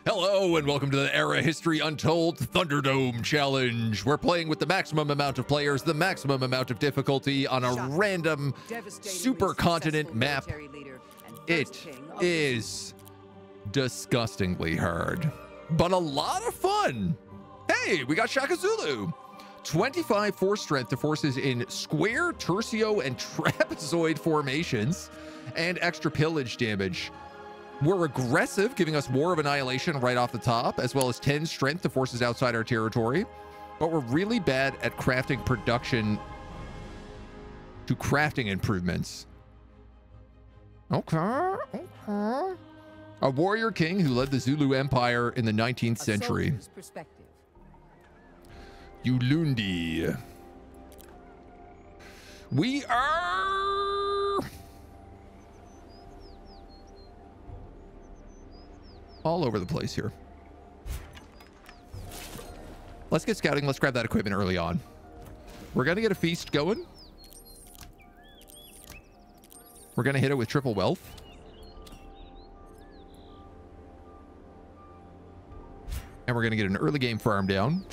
Hello and welcome to the Era History Untold Thunderdome Challenge. We're playing with the maximum amount of players, the maximum amount of difficulty on a random supercontinent map. It is disgustingly hard, but a lot of fun. Hey, we got Shaka Zulu. 25 force strength to forces in square, tercio, and trapezoid formations, and extra pillage damage. We're aggressive, giving us War of Annihilation right off the top, as well as 10 strength to forces outside our territory. But we're really bad at crafting production to crafting improvements. Okay. A warrior king who led the Zulu Empire in the 19th century. Ulundi. We are all over the place here. Let's get scouting. Let's grab that equipment early on. We're going to get a feast going. We're going to hit it with triple wealth. And we're going to get an early game farm down,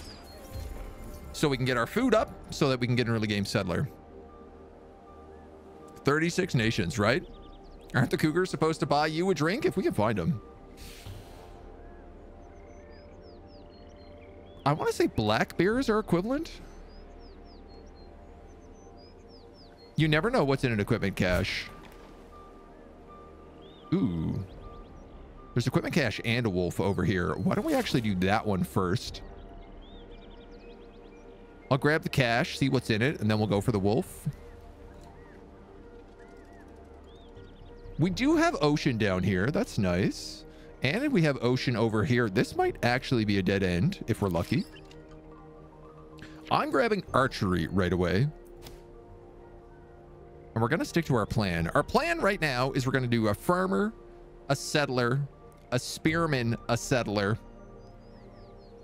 so we can get our food up, so that we can get an early game settler. 36 nations, right? Aren't the Cougars supposed to buy you a drink if we can find them? I want to say black beers are equivalent. You never know what's in an equipment cache. Ooh. There's equipment cache and a wolf over here. Why don't we actually do that one first? I'll grab the cache, see what's in it, and then we'll go for the wolf. We do have ocean down here. That's nice. And we have ocean over here. This might actually be a dead end if we're lucky. I'm grabbing archery right away. And we're going to stick to our plan. Our plan right now is we're going to do a farmer, a settler, a spearman, a settler,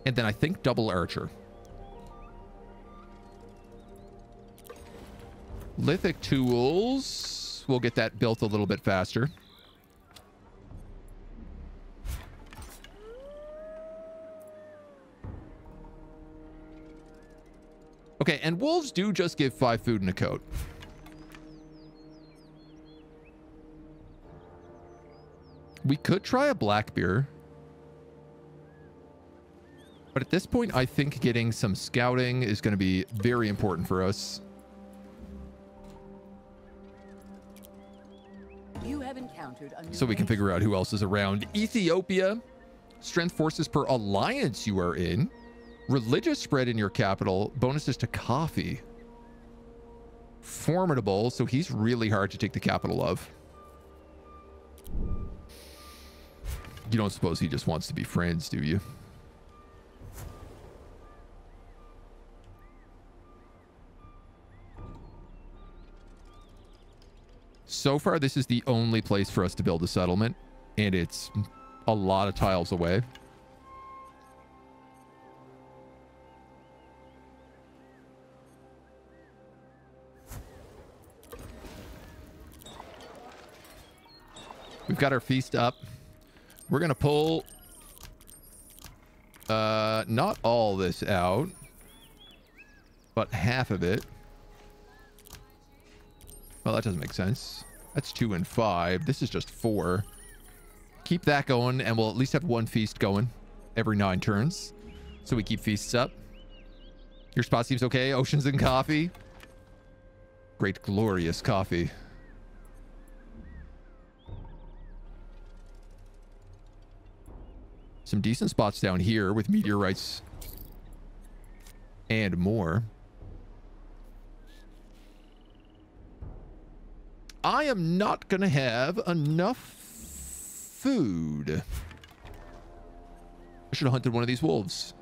and then I think double archer. Lithic tools. We'll get that built a little bit faster. Okay, and wolves do just give 5 food and a coat. We could try a black beer. But at this point, I think getting some scouting is going to be very important for us. You have encountered a new so we can figure out who else is around. Ethiopia. Strength forces per alliance you are in. Religious spread in your capital. Bonuses to coffee. Formidable. So he's really hard to take the capital of. You don't suppose he just wants to be friends, do you? So far, this is the only place for us to build a settlement, and it's a lot of tiles away. We've got our feast up. We're going to pull not all this out, but half of it. Well, that doesn't make sense. That's 2 and 5. This is just 4. Keep that going, and we'll at least have one feast going every 9 turns. So we keep feasts up. Your spot seems okay. Oceans and coffee. Great, glorious coffee. Some decent spots down here with meteorites and more. I am not going to have enough food. I should have hunted one of these wolves.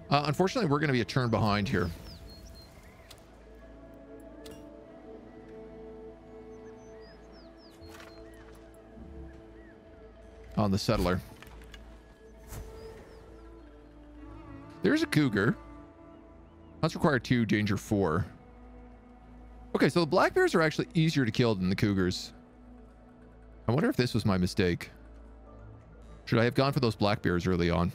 Unfortunately, we're going to be a turn behind here. On the settler. There's a cougar. Hunts require 2, danger 4. Okay, so the black bears are actually easier to kill than the cougars. I wonder if this was my mistake. Should I have gone for those black bears early on?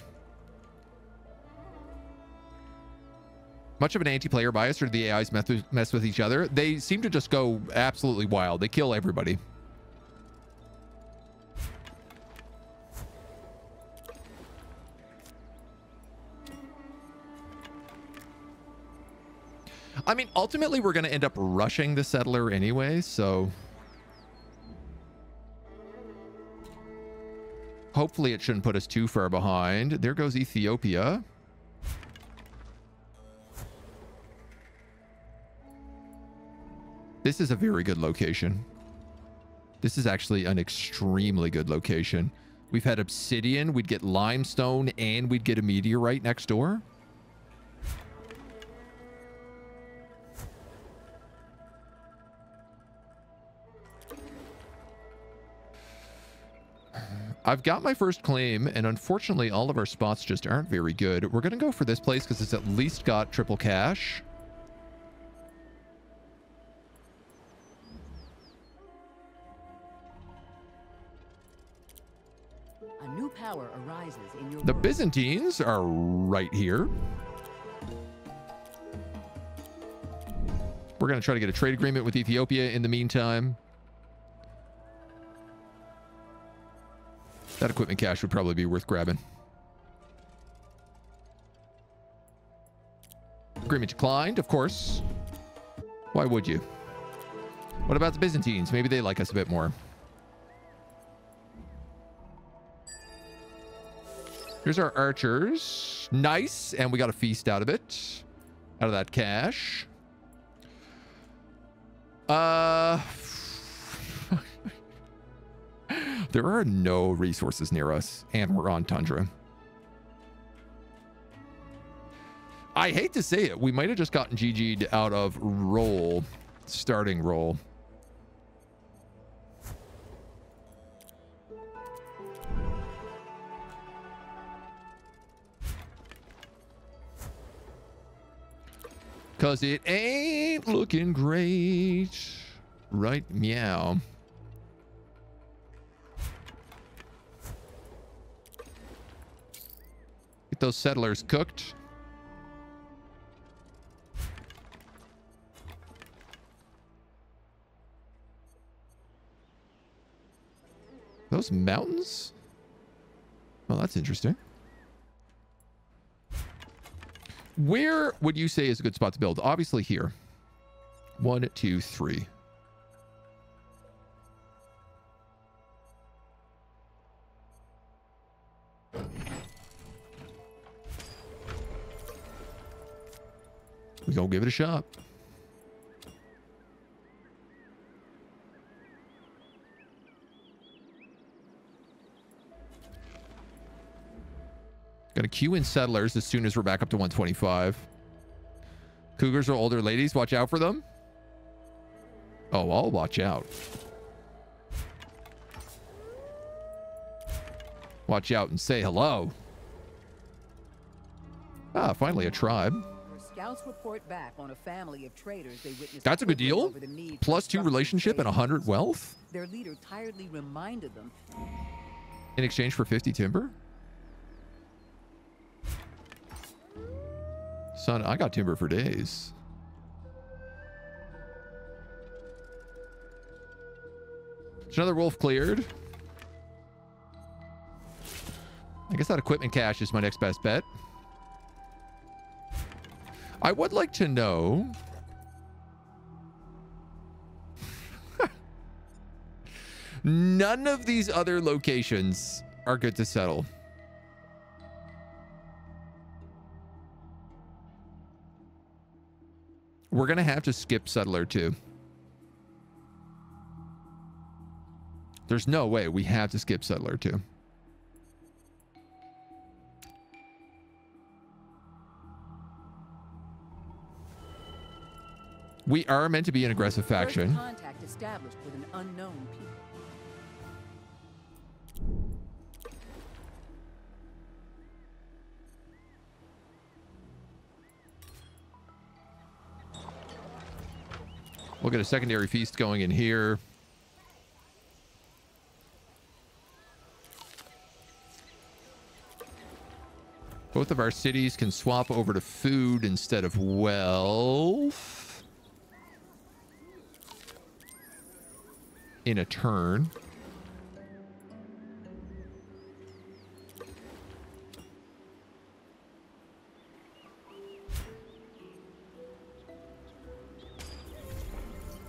Much of an anti-player bias, or do the AIs mess with each other? They seem to just go absolutely wild. They kill everybody. I mean, ultimately, we're going to end up rushing the settler anyway, so... hopefully it shouldn't put us too far behind. There goes Ethiopia. This is a very good location. This is actually an extremely good location. We've had obsidian, we'd get limestone, and we'd get a meteorite next door. I've got my first claim, and unfortunately all of our spots just aren't very good. We're going to go for this place because it's at least got triple cash. A new power arises in your The world. Byzantines are right here. We're going to try to get a trade agreement with Ethiopia in the meantime. That equipment cache would probably be worth grabbing. Agreement declined, of course. Why would you? What about the Byzantines? Maybe they like us a bit more. Here's our archers. Nice. And we got a feast out of it. Out of that cash. There are no resources near us, and we're on tundra. I hate to say it, we might have just gotten GG'd out of roll, starting roll. Cause it ain't looking great. Right, meow. Get those settlers cooked. Those mountains? Well, that's interesting. Where would you say is a good spot to build? Obviously here. 1, 2, 3. We're gonna give it a shot. Gonna queue in settlers as soon as we're back up to 125. Cougars are older ladies. Watch out for them. Oh, I'll watch out. Watch out and say hello. Ah, finally a tribe. Scouts report back on a family of traders they witnessed. That's a good deal. +2 relationship and 100 wealth. Their leader tiredly reminded them. In exchange for 50 timber? Son, I got timber for days. There's another wolf cleared. I guess that equipment cache is my next best bet. I would like to know... None of these other locations are good to settle. We're going to have to skip settler 2. There's no way. We have to skip settler 2. We are meant to be an aggressive faction. Contact established with an unknown people. We'll get a secondary feast going in here. Both of our cities can swap over to food instead of wealth in a turn.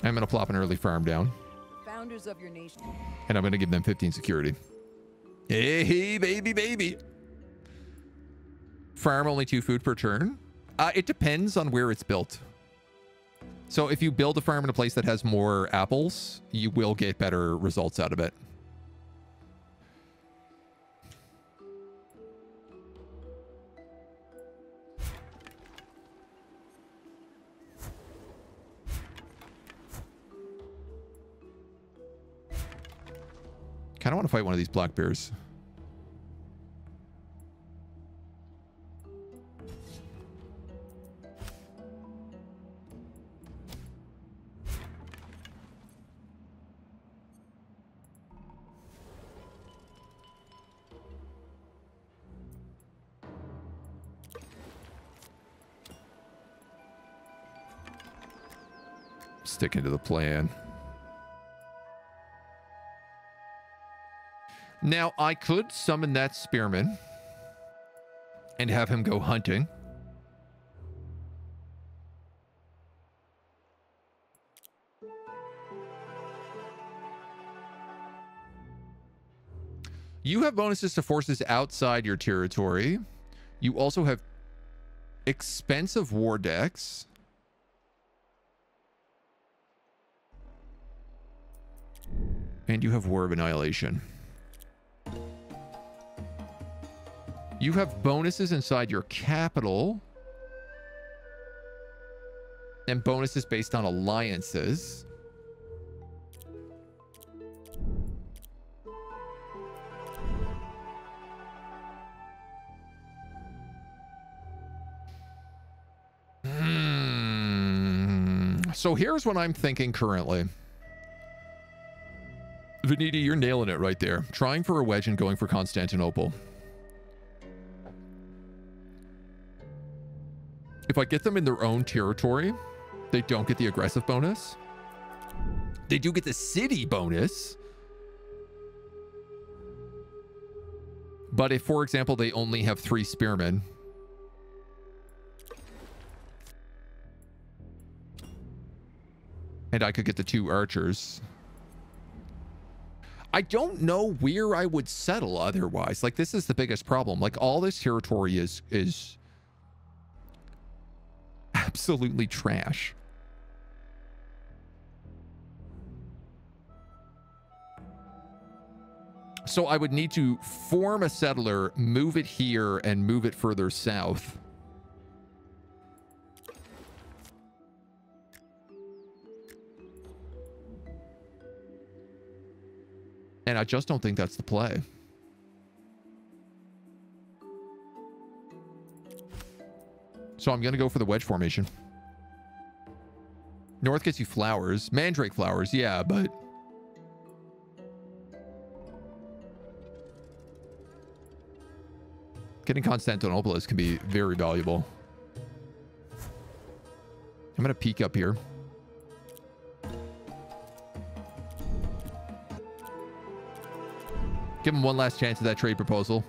I'm going to plop an early farm down. Founders of your nation. And I'm going to give them 15 security. Hey, baby, baby. Farm only 2 food per turn. It depends on where it's built. So if you build a farm in a place that has more apples, you will get better results out of it. Kind of want to fight one of these black bears. Sticking to the plan. Now, I could summon that spearman and have him go hunting. You have bonuses to forces outside your territory. You also have expensive war decks. And you have War of Annihilation. You have bonuses inside your capital. And bonuses based on alliances. So here's what I'm thinking currently. Vanita, you're nailing it right there. Trying for a wedge and going for Constantinople. If I get them in their own territory, they don't get the aggressive bonus. They do get the city bonus. But if, for example, they only have 3 spearmen, and I could get the 2 archers, I don't know where I would settle otherwise. Like, this is the biggest problem. Like, all this territory is absolutely trash. So I would need to form a settler, move it here, and move it further south. And I just don't think that's the play. So I'm going to go for the wedge formation. North gets you flowers. Mandrake flowers, yeah, but... getting Constantinople can be very valuable. I'm going to peek up here. Give him one last chance at that trade proposal.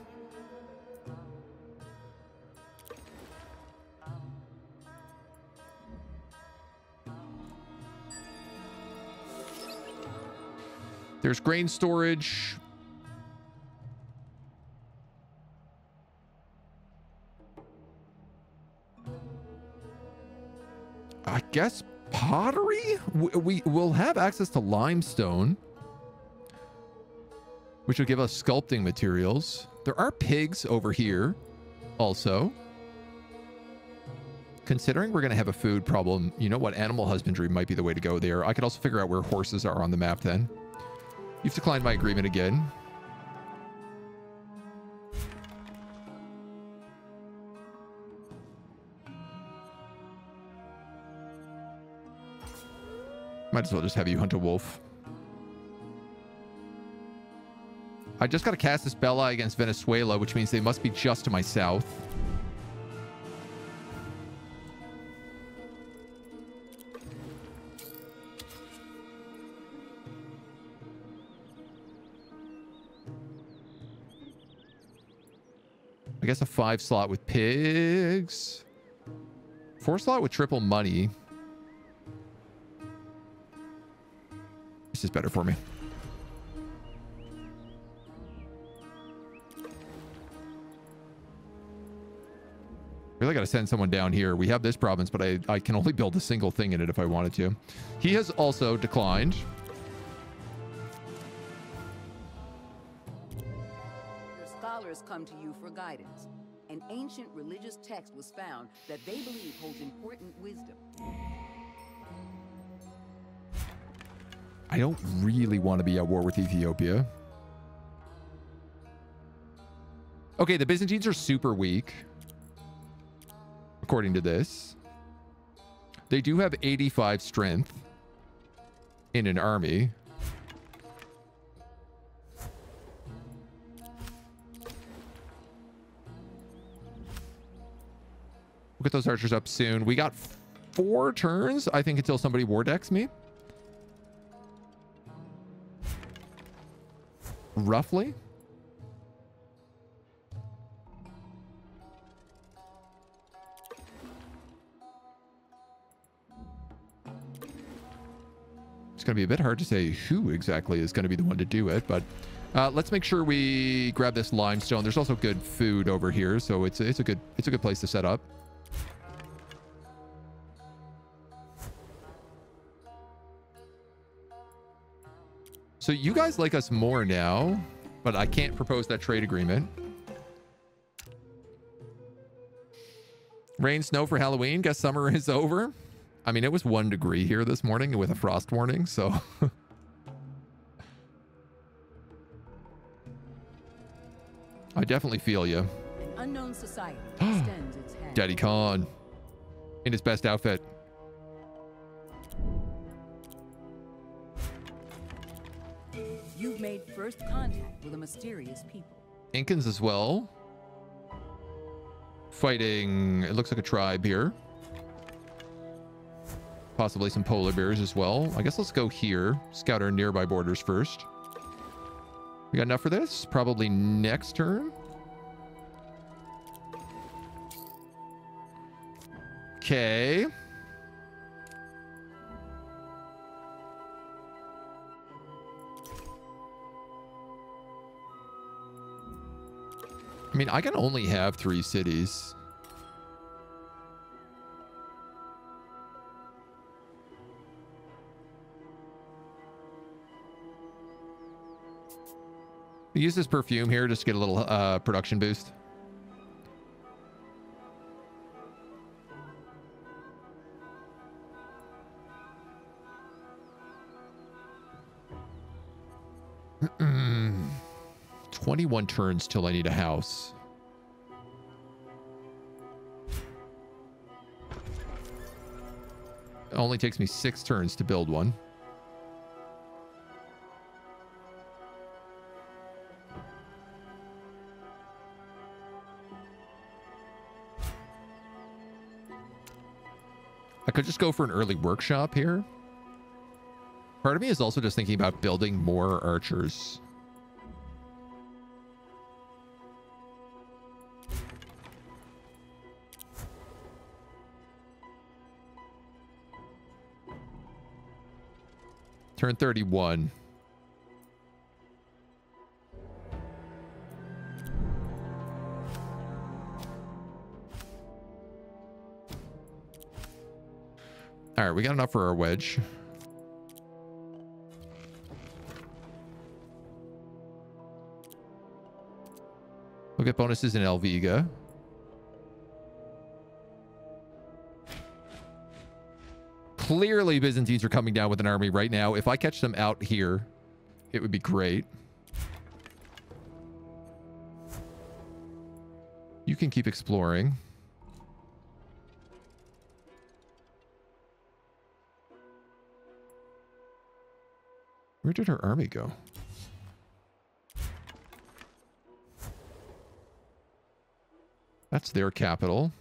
There's grain storage. I guess pottery? We will have access to limestone, which will give us sculpting materials. There are pigs over here also. Considering we're going to have a food problem, you know what? Animal husbandry might be the way to go there. I could also figure out where horses are on the map then. You've declined my agreement again. Might as well just have you hunt a wolf. I just got to cast this Bella against Venezuela, which means they must be just to my south. I guess a 5 slot with pigs. 4 slot with triple money. This is better for me. Really got to send someone down here. We have this province, but I can only build a single thing in it if I wanted to. He has also declined. Your scholars come to you for guidance. An ancient religious text was found that they believe holds important wisdom. I don't really want to be at war with Ethiopia. Okay, the Byzantines are super weak. According to this. They do have 85 strength in an army. We'll get those archers up soon. We got 4 turns, I think, until somebody war decks me. Roughly. It's going to be a bit hard to say who exactly is going to be the one to do it, but let's make sure we grab this limestone. There's also good food over here, so it's a good place to set up. So you guys like us more now, but I can't propose that trade agreement. Rain, snow for Halloween. Guess summer is over. I mean, it was 1 degree here this morning with a frost warning, so... I definitely feel you. An unknown society extends its hand. Daddy Khan. In his best outfit. You've made first contact with a mysterious people. Incans as well. Fighting, it looks like a tribe here. Possibly some polar bears as well. I guess let's go here. Scout our nearby borders first. We got enough for this? Probably next turn. Okay. I mean, I can only have 3 cities. Use this perfume here just to get a little production boost. Mm-mm. 21 turns till I need a house. It only takes me 6 turns to build one. I could just go for an early workshop here. Part of me is also just thinking about building more archers. Turn 31. All right, we got enough for our wedge. We'll get bonuses in Elviga. Clearly, Byzantines are coming down with an army right now. If I catch them out here, it would be great. You can keep exploring. Where did her army go? That's their capital.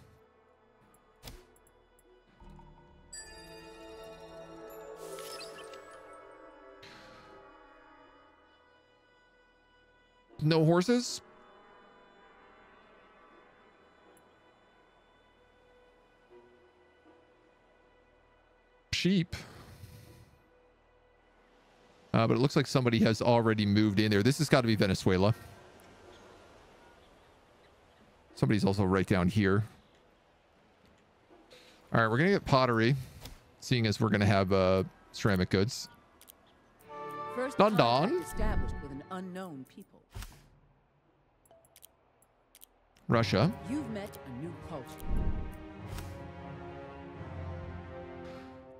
No horses? Sheep. But it looks like somebody has already moved in there. This has got to be Venezuela. Somebody's also right down here. All right, we're going to get pottery, seeing as we're going to have ceramic goods. First Don contact established with an unknown people. Russia. You've met a new culture.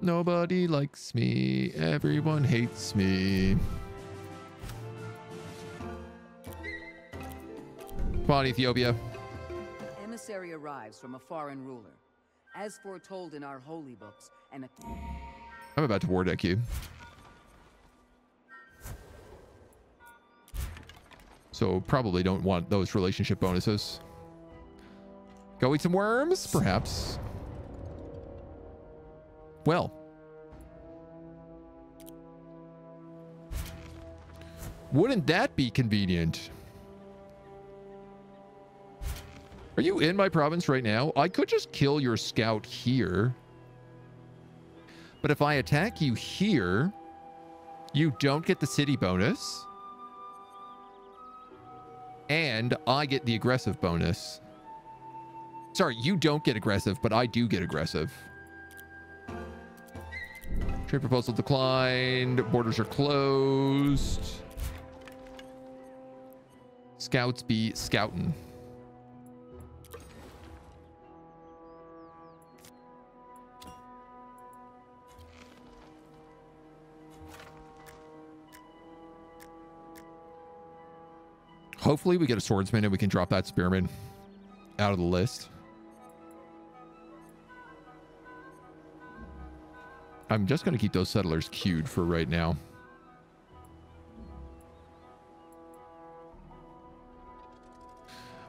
Nobody likes me. Everyone hates me. Come on, Ethiopia. Emissary arrives from a foreign ruler. As foretold in our holy books, and I'm about to war deck you. So probably don't want those relationship bonuses. Go eat some worms, perhaps. Well. Wouldn't that be convenient? Are you in my province right now? I could just kill your scout here. But if I attack you here, you don't get the city bonus. And I get the aggressive bonus. Sorry, you don't get aggressive, but I do get aggressive. Trade proposal declined. Borders are closed. Scouts be scouting. Hopefully we get a swordsman and we can drop that spearman out of the list. I'm just going to keep those settlers queued for right now.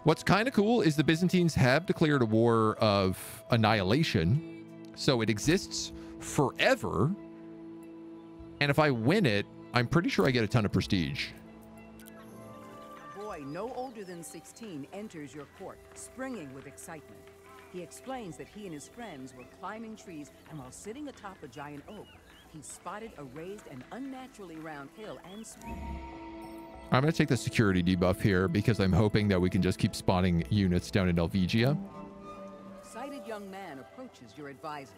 What's kind of cool is the Byzantines have declared a war of annihilation. So it exists forever. And if I win it, I'm pretty sure I get a ton of prestige. a boy no older than 16 enters your court, springing with excitement. He explains that he and his friends were climbing trees, and while sitting atop a giant oak, he spotted a raised and unnaturally round hill and I'm going to take the security debuff here because I'm hoping that we can just keep spawning units down in Helvegia. Excited young man approaches your advisors.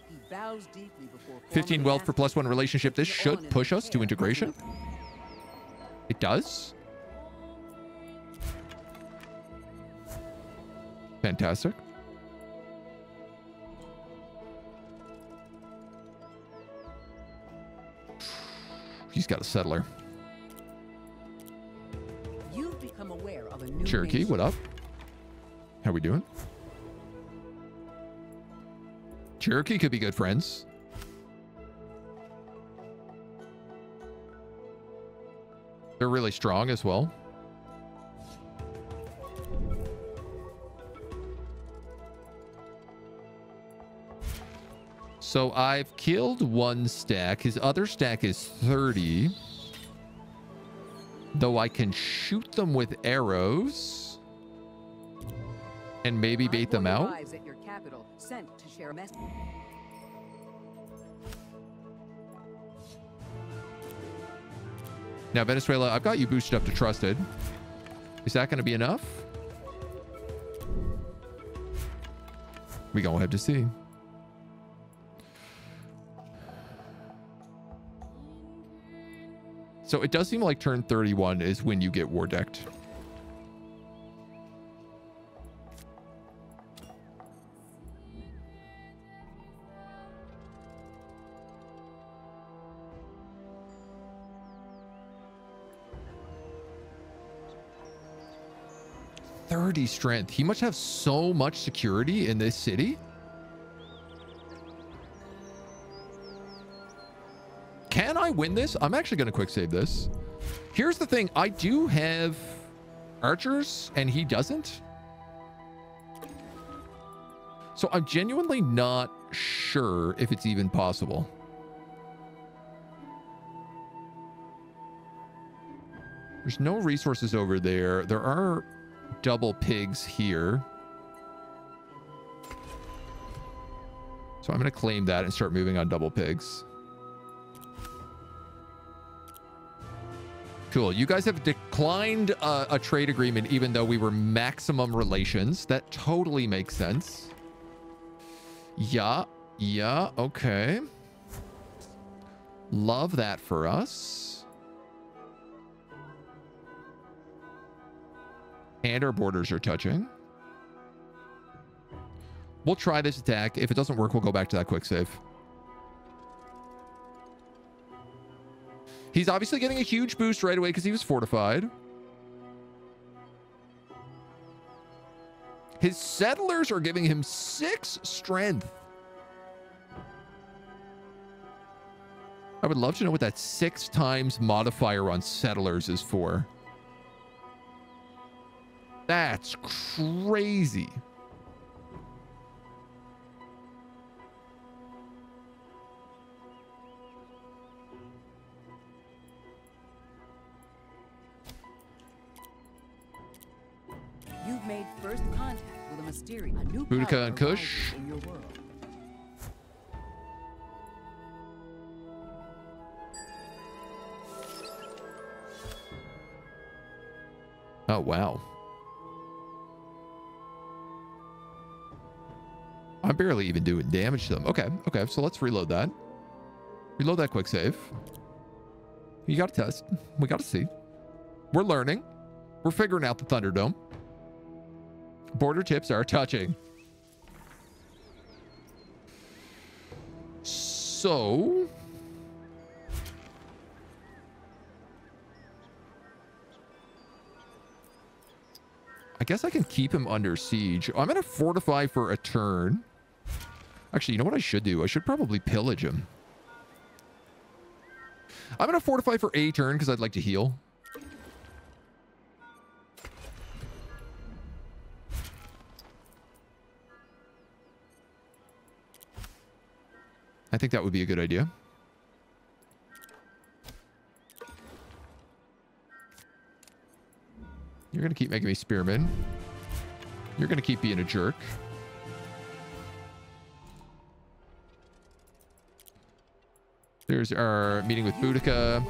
He bows deeply before 15 wealth for +1 relationship. This should push us to integration. It does. Fantastic. He's got a settler. You've become aware of a new Cherokee, nation. what up? How we doing? Cherokee could be good friends. They're really strong as well. So I've killed one stack. His other stack is 30. Though I can shoot them with arrows. And maybe bait them out. Arrives at your capital, sent to share a message. Now, Venezuela, I've got you boosted up to trusted. Is that going to be enough? We gonna have to see. So it does seem like turn 31 is when you get war decked. .30 strength. He must have so much security in this city. Can I win this, I'm actually going to quick save this. Here's the thing. I do have archers and he doesn't. So I'm genuinely not sure if it's even possible. There's no resources over there. There are double pigs here. So I'm going to claim that and start moving on double pigs. Cool. You guys have declined a trade agreement even though we were maximum relations. That totally makes sense. Yeah. Yeah. Okay. Love that for us. And our borders are touching. We'll try this attack. If it doesn't work, we'll go back to that quick save. He's obviously getting a huge boost right away because he was fortified. His settlers are giving him 6 strength. I would love to know what that 6 times modifier on settlers is for. That's crazy. You've made first contact with a mysterious, a new Boudica and Kush. in your world. Oh, wow. I'm barely even doing damage to them. Okay, okay, so let's reload that. Reload that quick save. You got to test. We got to see. We're learning. We're figuring out the Thunderdome. Border tips are touching. So... I guess I can keep him under siege. I'm going to fortify for a turn. Actually, you know what I should do? I should probably pillage him. I'm going to fortify for a turn because I'd like to heal. I think that would be a good idea. You're going to keep making me spearman. You're going to keep being a jerk. There's our meeting with Boudica.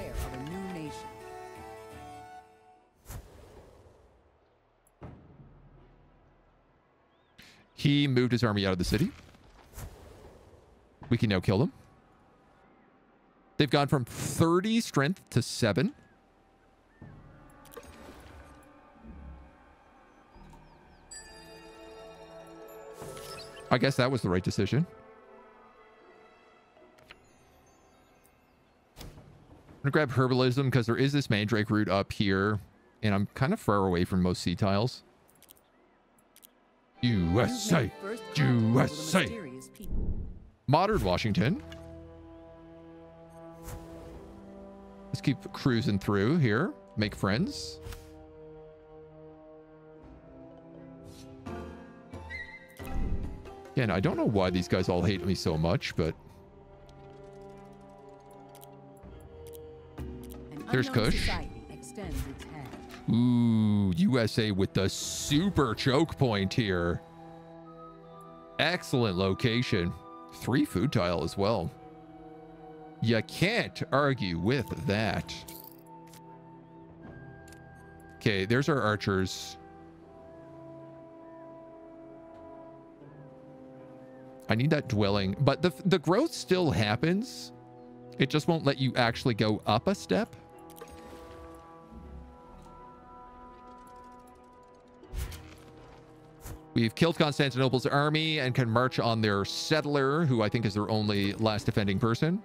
He moved his army out of the city. We can now kill them. They've gone from 30 strength to 7. I guess that was the right decision. I'm going to grab herbalism because there is this mandrake root up here. And I'm kind of far away from most sea tiles. USA! USA! Modern Washington. Let's keep cruising through here. Make friends. Again, I don't know why these guys all hate me so much, but... There's Kush. Ooh, USA with the super choke point here. Excellent location. 3 food tile as well. You can't argue with that. Okay, there's our archers. I need that dwelling, but the growth still happens. It just won't let you actually go up a step. We've killed Constantinople's army and can march on their settler, who I think is their only last defending person.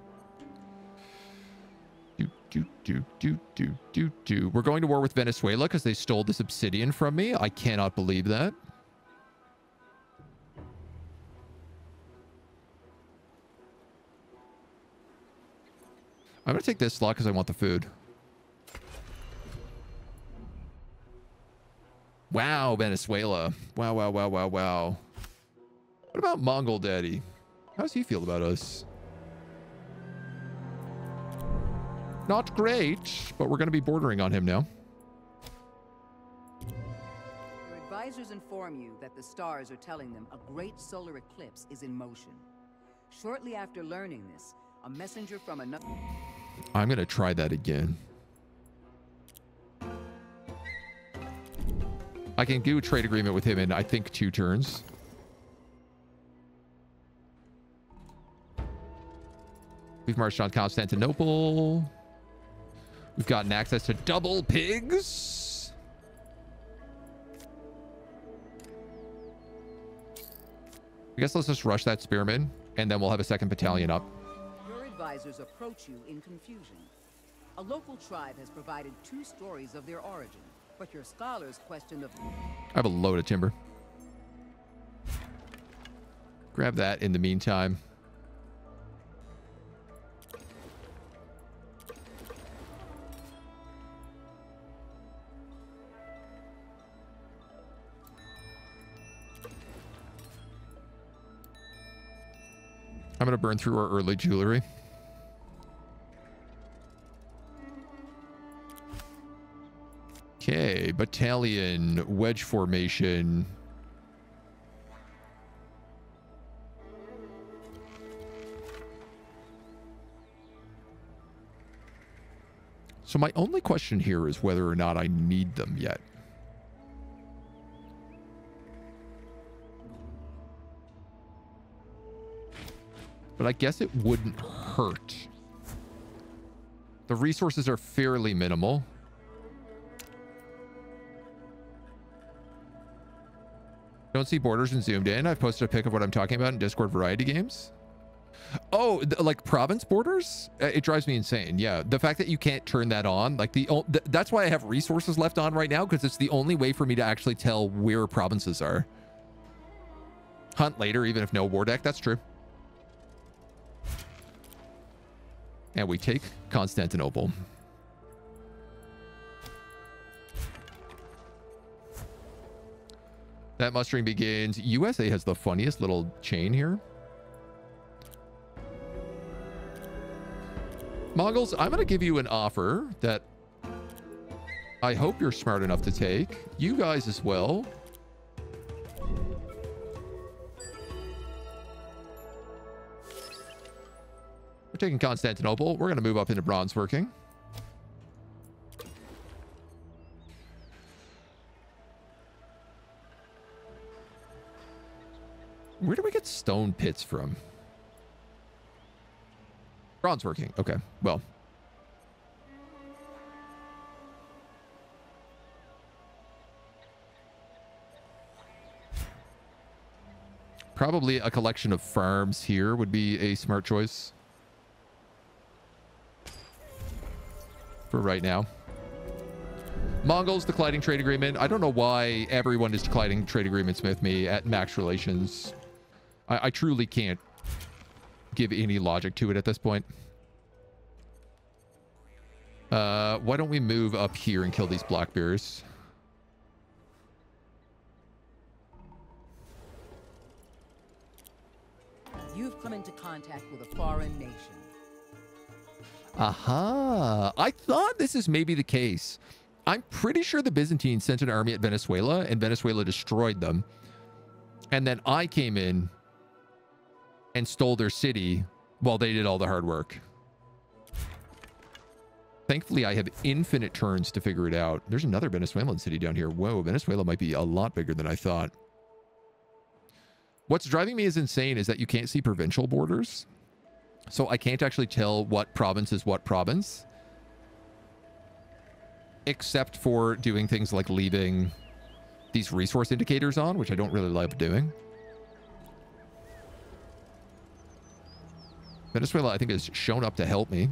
We're going to war with Venezuela because they stole this obsidian from me. I cannot believe that. I'm gonna take this slot because I want the food. Wow, Venezuela. Wow, wow, wow, wow, wow. What about Mongol Daddy? How does he feel about us? Not great, but we're going to be bordering on him now. Your advisors inform you that the stars are telling them a great solar eclipse is in motion. Shortly after learning this, a messenger from another... I'm going to try that again. I can do a trade agreement with him in, I think, 2 turns. We've marched on Constantinople. We've gotten access to double pigs. I guess let's just rush that spearman, and then we'll have a 2nd battalion up. Your advisors approach you in confusion. A local tribe has provided 2 stories of their origin, but your scholars question the... I have a load of timber. Grab that in the meantime. I'm going to burn through our early jewelry. Okay, battalion, wedge formation. So my only question here is whether or not I need them yet. But I guess it wouldn't hurt. The resources are fairly minimal. Don't see borders and zoomed in. I've posted a pic of what I'm talking about in Discord variety games. Oh, like province borders? It drives me insane. Yeah, the fact that you can't turn that on, like that's why I have resources left on right now, because it's the only way for me to actually tell where provinces are. Hunt later, even if no war deck. That's true. And we take Constantinople. That mustering begins. USA has the funniest little chain here. Mongols, I'm going to give you an offer that I hope you're smart enough to take. You guys as well. We're taking Constantinople. We're going to move up into bronze working. Where do we get stone pits from? Bronze working. Okay, well. Probably a collection of farms here would be a smart choice. For right now. Mongols declining trade agreement. I don't know why everyone is declining trade agreements with me at max relations. I truly can't give any logic to it at this point. Why don't we move up here and kill these black bears? You've come into contact with a foreign nation. Aha! I thought this is maybe the case. I'm pretty sure the Byzantines sent an army at Venezuela, and Venezuela destroyed them. And then I came in and stole their city while they did all the hard work. Thankfully, I have infinite turns to figure it out. There's another Venezuelan city down here. Whoa, Venezuela might be a lot bigger than I thought. What's driving me is insane is that you can't see provincial borders. So I can't actually tell what province is what province. Except for doing things like leaving these resource indicators on, which I don't really love doing. Venezuela, I think, has shown up to help me.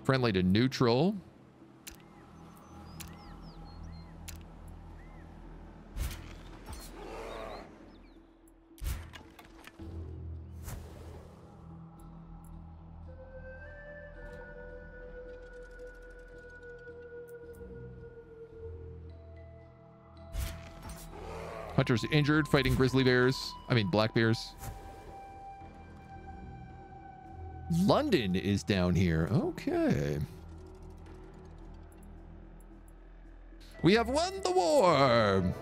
Friendly to neutral. Hunter's injured fighting grizzly bears. I mean, black bears. London is down here. Okay. We have won the war.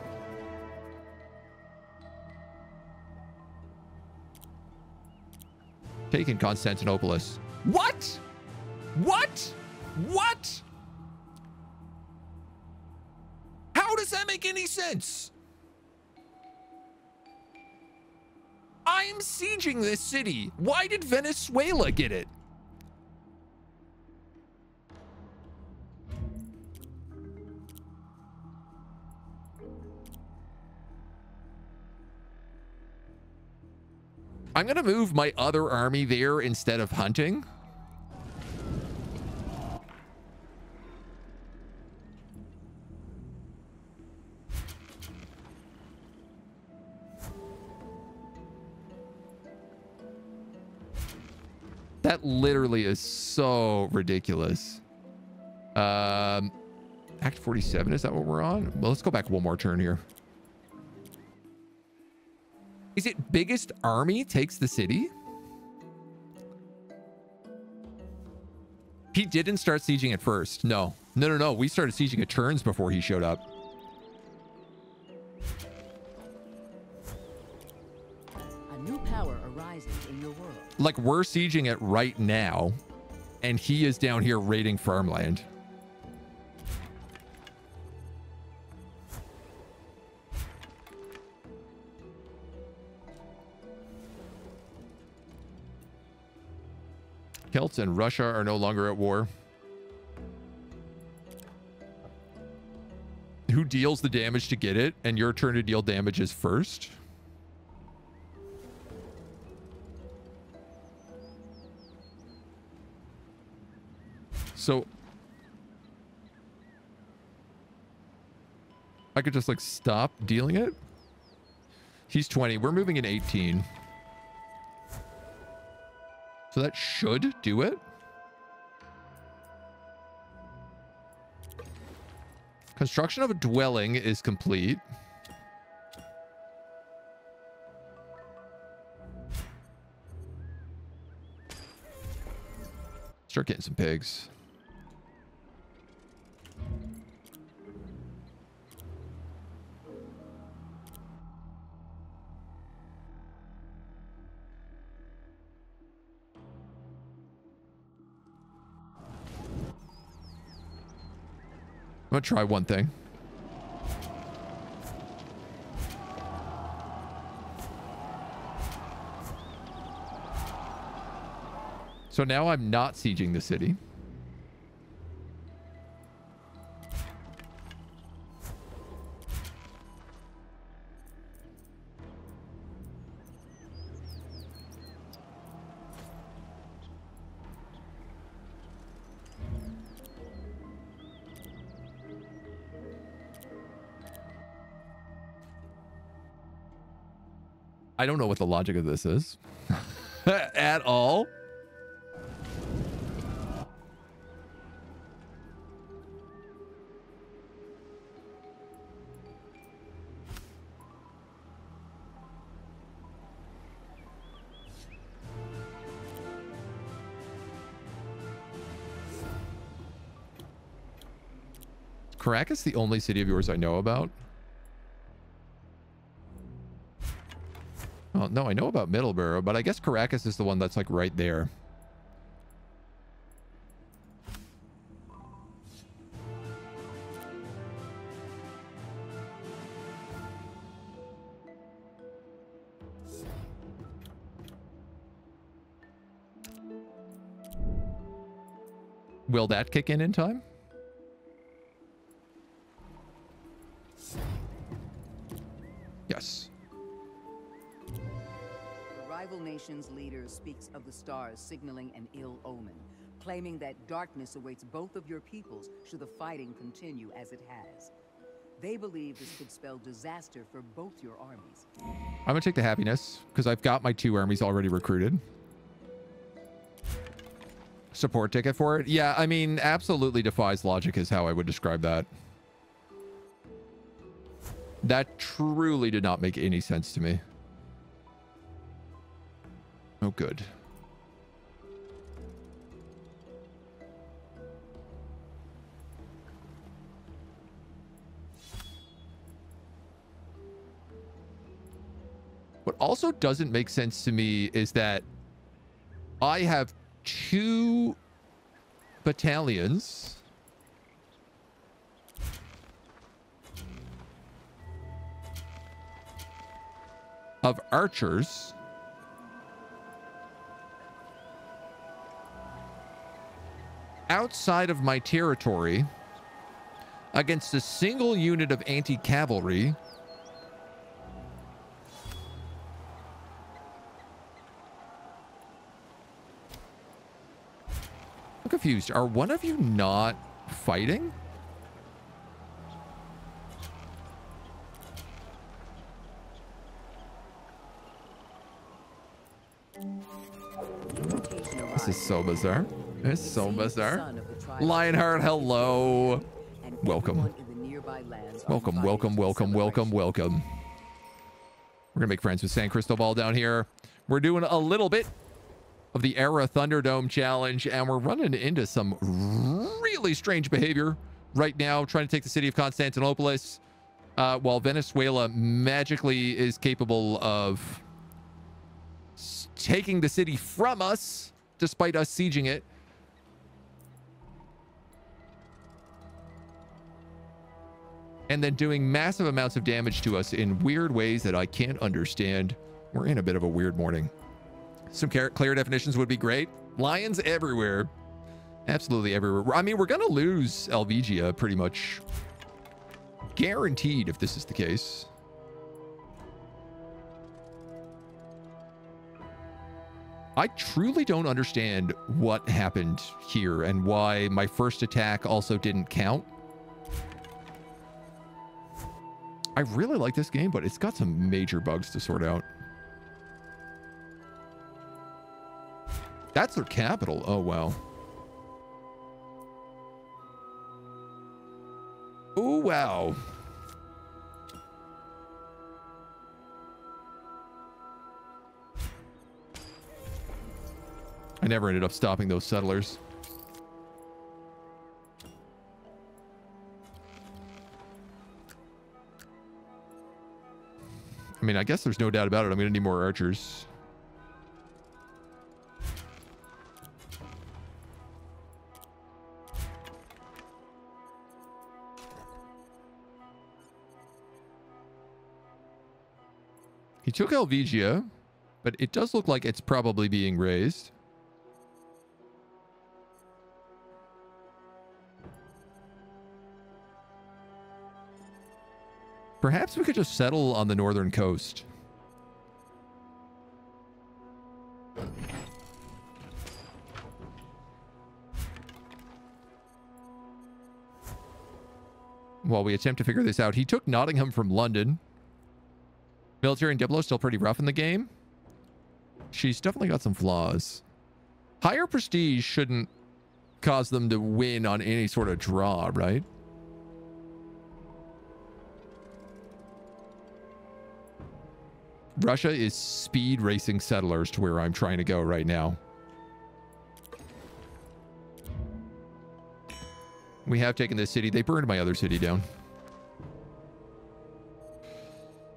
Taken Constantinopolis. What? What? What? How does that make any sense? I'm sieging this city. Why did Venezuela get it? I'm gonna move my other army there instead of hunting. That literally is so ridiculous. Act 47, is that what we're on? Well, let's go back one more turn here. Is it biggest army takes the city? He didn't start sieging it first. No. No. We started sieging it turns before he showed up. A new power arises in your world. Like, we're sieging it right now, and he is down here raiding farmland. Celts and Russia are no longer at war. Who deals the damage to get it, and your turn to deal damage is first? So I could just like stop dealing it. He's 20. We're moving in 18. So that should do it. Construction of a dwelling is complete. Start getting some pigs. I'm gonna try one thing. So now I'm not sieging the city. I don't know what the logic of this is at all. Caracas, the only city of yours I know about. Well, no, I know about Middleborough, but I guess Caracas is the one that's like right there. Will that kick in time? Yes. Rival nation's leader speaks of the stars signaling an ill omen, claiming that darkness awaits both of your peoples should the fighting continue as it has. They believe this could spell disaster for both your armies. I'm gonna take the happiness because I've got my 2 armies already recruited. Support ticket for it? Yeah, I mean, absolutely defies logic is how I would describe that. That truly did not make any sense to me. Oh, good. What also doesn't make sense to me is that I have 2 battalions of archers outside of my territory against a single unit of anti-cavalry. I'm confused. Are one of you not fighting? This is so bizarre. It's so bizarre. Lionheart, hello. Welcome. Welcome, welcome, welcome, welcome, welcome. We're gonna make friends with San Cristobal down here. We're doing a little bit of the Era Thunderdome challenge, and we're running into some really strange behavior right now, trying to take the city of Constantinopolis, while Venezuela magically is capable of taking the city from us, despite us sieging it. And then doing massive amounts of damage to us in weird ways that I can't understand. We're in a bit of a weird morning. Some clear definitions would be great. Lions everywhere. Absolutely everywhere. I mean, we're going to lose Helvetia pretty much guaranteed if this is the case. I truly don't understand what happened here and why my first attack also didn't count. I really like this game, but it's got some major bugs to sort out. That's their capital. Oh, wow. Oh, wow. I never ended up stopping those settlers. I mean, I guess there's no doubt about it. I'm going to need more archers. He took Helvetia, but it does look like it's probably being raised. Perhaps we could just settle on the northern coast. While we attempt to figure this out, he took Nottingham from London. Military and Diplo still pretty rough in the game. She's definitely got some flaws. Higher prestige shouldn't cause them to win on any sort of draw, right? Russia is speed racing settlers to where I'm trying to go right now. We have taken this city. They burned my other city down.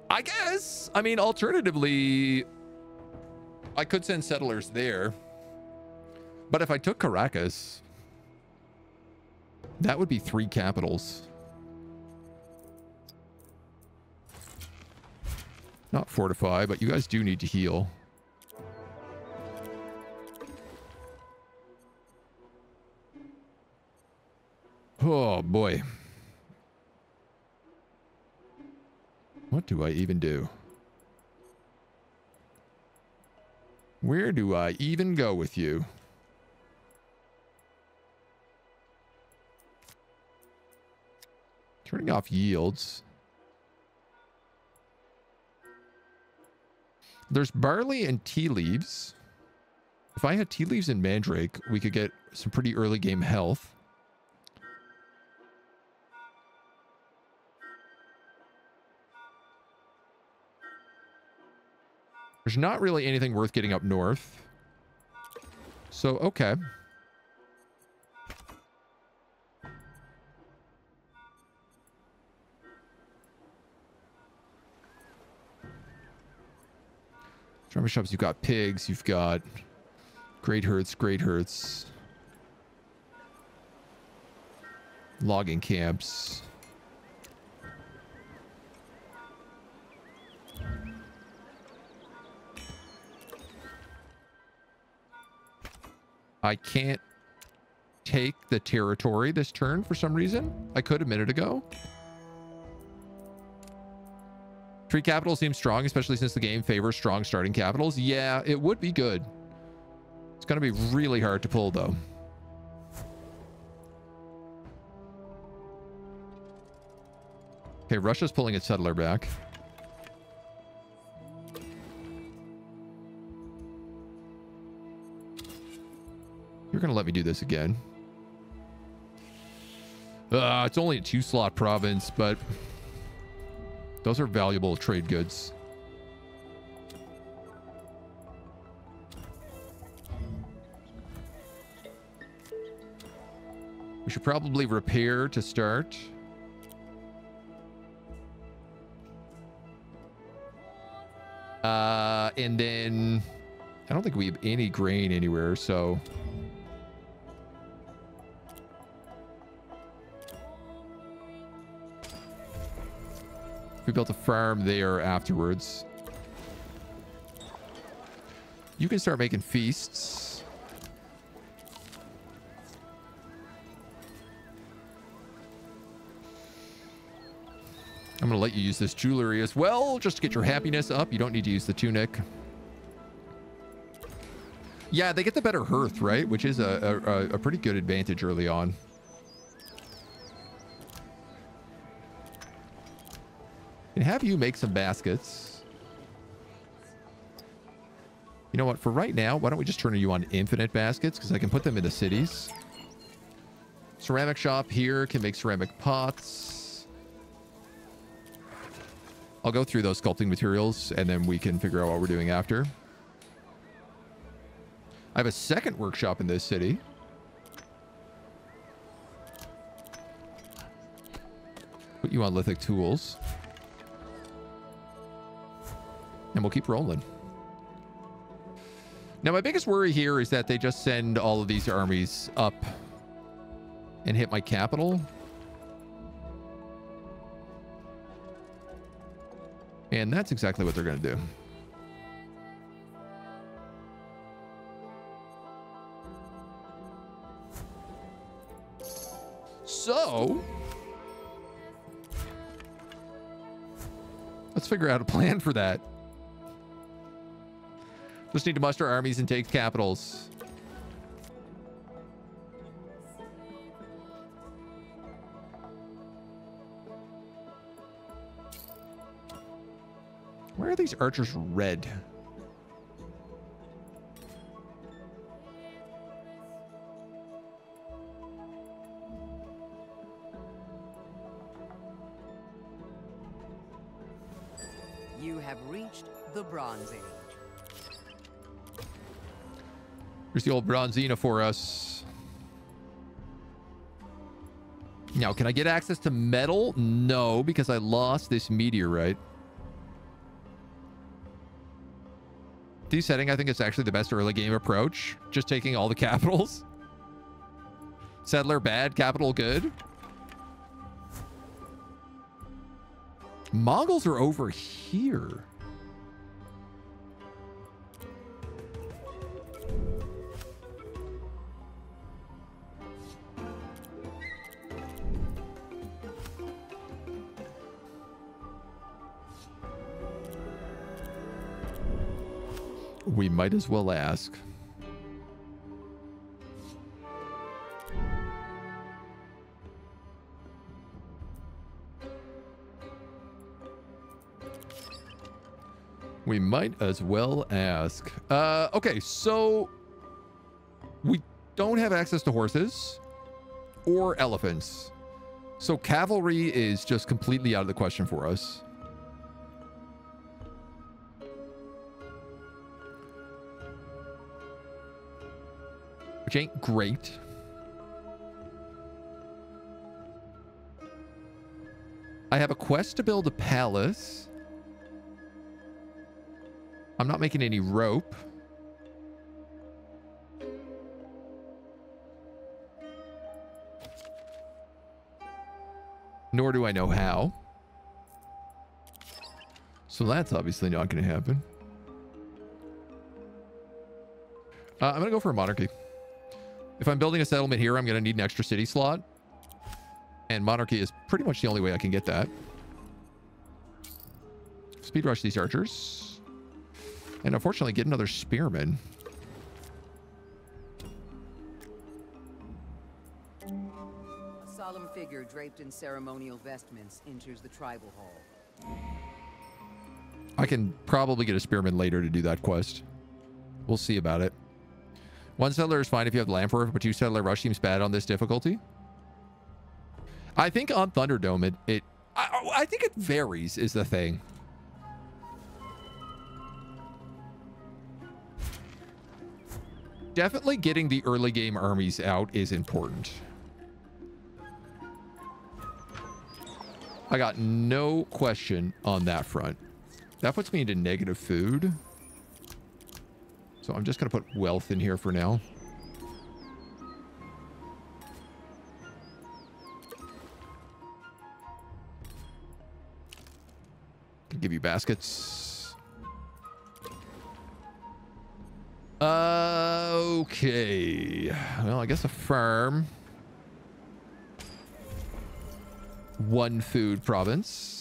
I guess. I mean, alternatively, I could send settlers there. But if I took Caracas, that would be 3 capitals. Not fortify, but you guys do need to heal. Oh, boy. What do I even do? Where do I even go with you? Turning off yields. There's barley and tea leaves. If I had tea leaves and mandrake, we could get some pretty early game health. There's not really anything worth getting up north. So, okay. Drummer shops, you've got pigs, you've got great herds. Logging camps. I can't take the territory this turn for some reason. I could a minute ago. Tree capital seems strong, especially since the game favors strong starting capitals. Yeah, it would be good. It's going to be really hard to pull, though. Okay, Russia's pulling its settler back. You're going to let me do this again. It's only a 2-slot province, but those are valuable trade goods. We should probably repair to start. And then I don't think we have any grain anywhere, so we built a farm there afterwards. You can start making feasts. I'm going to let you use this jewelry as well, just to get your happiness up. You don't need to use the tunic. Yeah, they get the better hearth, right? Which is a pretty good advantage early on. And have you make some baskets. You know what? For right now, why don't we just turn you on infinite baskets? Because I can put them in the cities. Ceramic shop here can make ceramic pots. I'll go through those sculpting materials and then we can figure out what we're doing after. I have a second workshop in this city. Put you on lithic tools. And we'll keep rolling. Now, my biggest worry here is that they just send all of these armies up and hit my capital. And that's exactly what they're going to do. So, let's figure out a plan for that. Just need to muster armies and take capitals. Why are these archers red? You have reached the Bronze Age. Here's the old Bronzina for us. Now, can I get access to metal? No, because I lost this meteorite. Desetting, I think it's actually the best early game approach. Just taking all the capitals. Settler bad, capital good. Mongols are over here. We might as well ask. We might as well ask. Okay, so we don't have access to horses or elephants. So cavalry is just completely out of the question for us. which ain't great. I have a quest to build a palace. I'm not making any rope. Nor do I know how. So that's obviously not going to happen. I'm going to go for a monarchy. If I'm building a settlement here, I'm going to need an extra city slot. And monarchy is pretty much the only way I can get that. Speed rush these archers. And unfortunately, get another spearman. A solemn figure draped in ceremonial vestments enters the tribal hall. I can probably get a spearman later to do that quest. We'll see about it. One settler is fine if you have land for it, but two settler rush seems bad on this difficulty. I think on Thunderdome, I think it varies is the thing. Definitely getting the early game armies out is important. I got no question on that front. That puts me into negative food. So I'm just going to put wealth in here for now. Can give you baskets. Okay. Well, I guess a farm. One food province.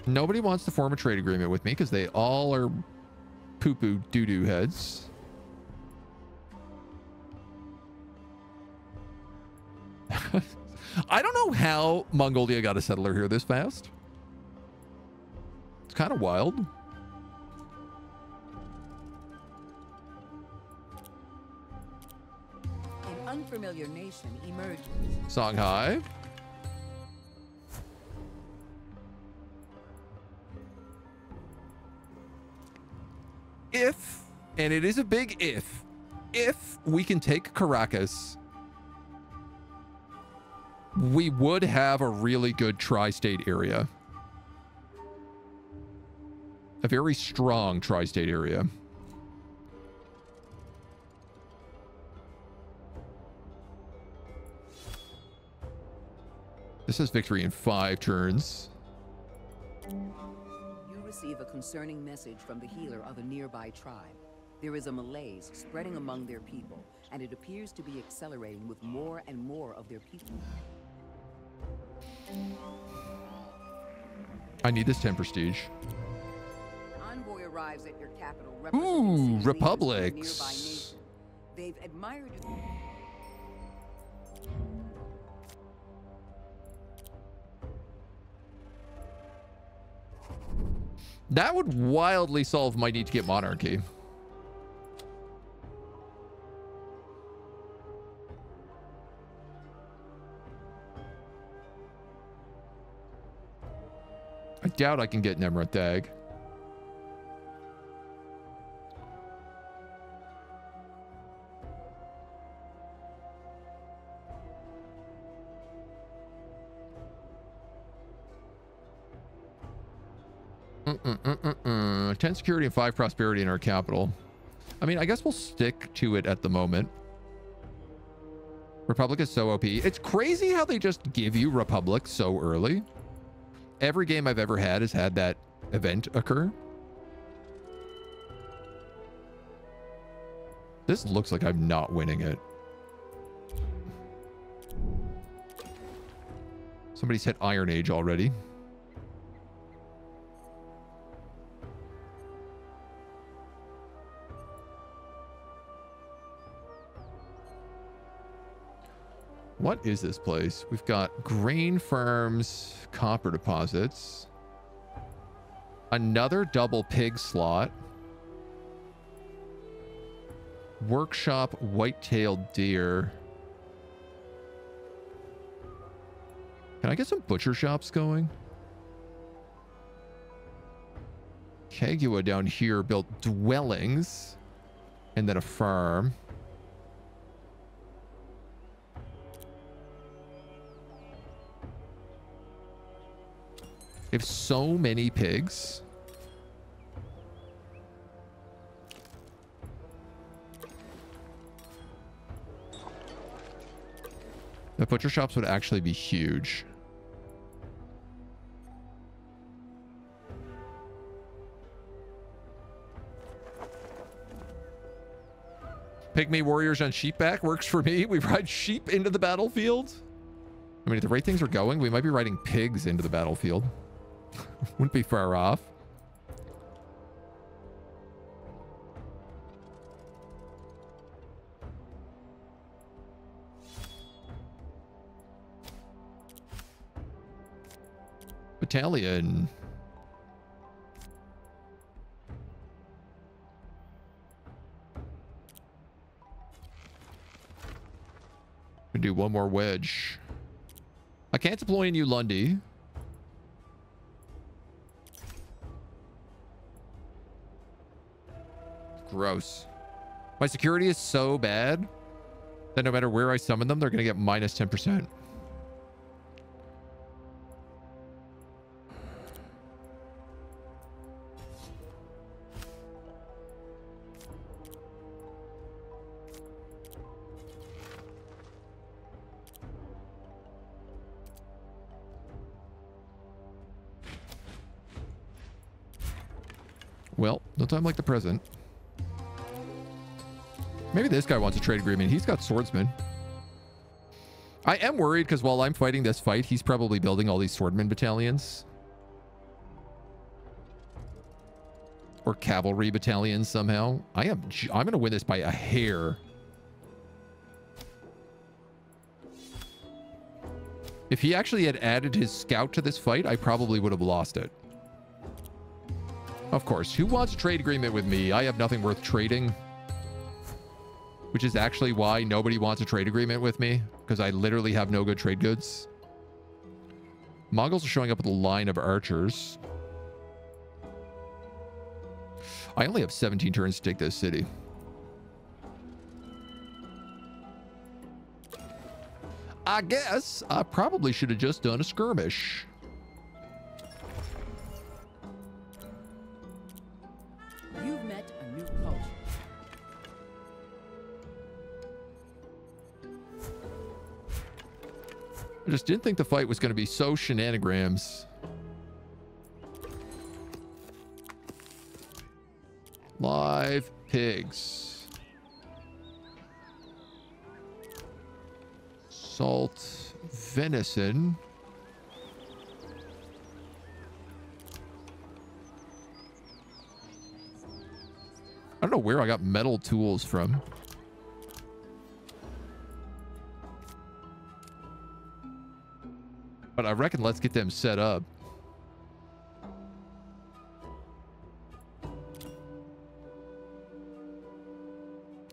Nobody wants to form a trade agreement with me because they all are poo-poo doo-doo heads. I don't know how Mongolia got a settler here this fast. It's kind of wild. An unfamiliar nation emerges. Songhai. If, and it is a big if we can take Caracas, we would have a really good tri-state area. A very strong tri-state area. This is victory in 5 turns. You receive a concerning message from the healer of a nearby tribe. There is a malaise spreading among their people, and it appears to be accelerating with more and more of their people. I need this 10 prestige. Envoy arrives at your capital. Ooh, republics. Nearby nation. They've admired it. That would wildly solve my need to get monarchy. I doubt I can get Nemrut Dag. Mm-mm-mm-mm-mm. 10 security and 5 prosperity in our capital. I mean, I guess we'll stick to it at the moment. Republic is so OP. It's crazy how they just give you Republic so early. Every game I've ever had has had that event occur. This looks like I'm not winning it. Somebody's hit Iron Age already. What is this place? We've got grain farms, copper deposits, another double pig slot, workshop, white-tailed deer. Can I get some butcher shops going? Kagua down here built dwellings and then a farm. They have so many pigs. The butcher shops would actually be huge. Pygmy warriors on sheepback works for me. We ride sheep into the battlefield. I mean, at the rate things are going, we might be riding pigs into the battlefield. Wouldn't be far off. Battalion. Gonna do one more wedge. I can't deploy a new Lundy. Gross. My security is so bad that no matter where I summon them, they're gonna get minus 10%. Well, no time like the present. Maybe this guy wants a trade agreement. He's got swordsmen. I am worried because while I'm fighting this fight, he's probably building all these swordman battalions. Or cavalry battalions somehow. I'm going to win this by a hair. If he actually had added his scout to this fight, I probably would have lost it. Of course, who wants a trade agreement with me? I have nothing worth trading. Which is actually why nobody wants a trade agreement with me. Because I literally have no good trade goods. Mongols are showing up with a line of archers. I only have 17 turns to take this city. I guess I probably should have just done a skirmish. You've met a new culture. I just didn't think the fight was going to be so shenanigans. Live pigs. Salt venison. I don't know where I got metal tools from. But I reckon let's get them set up.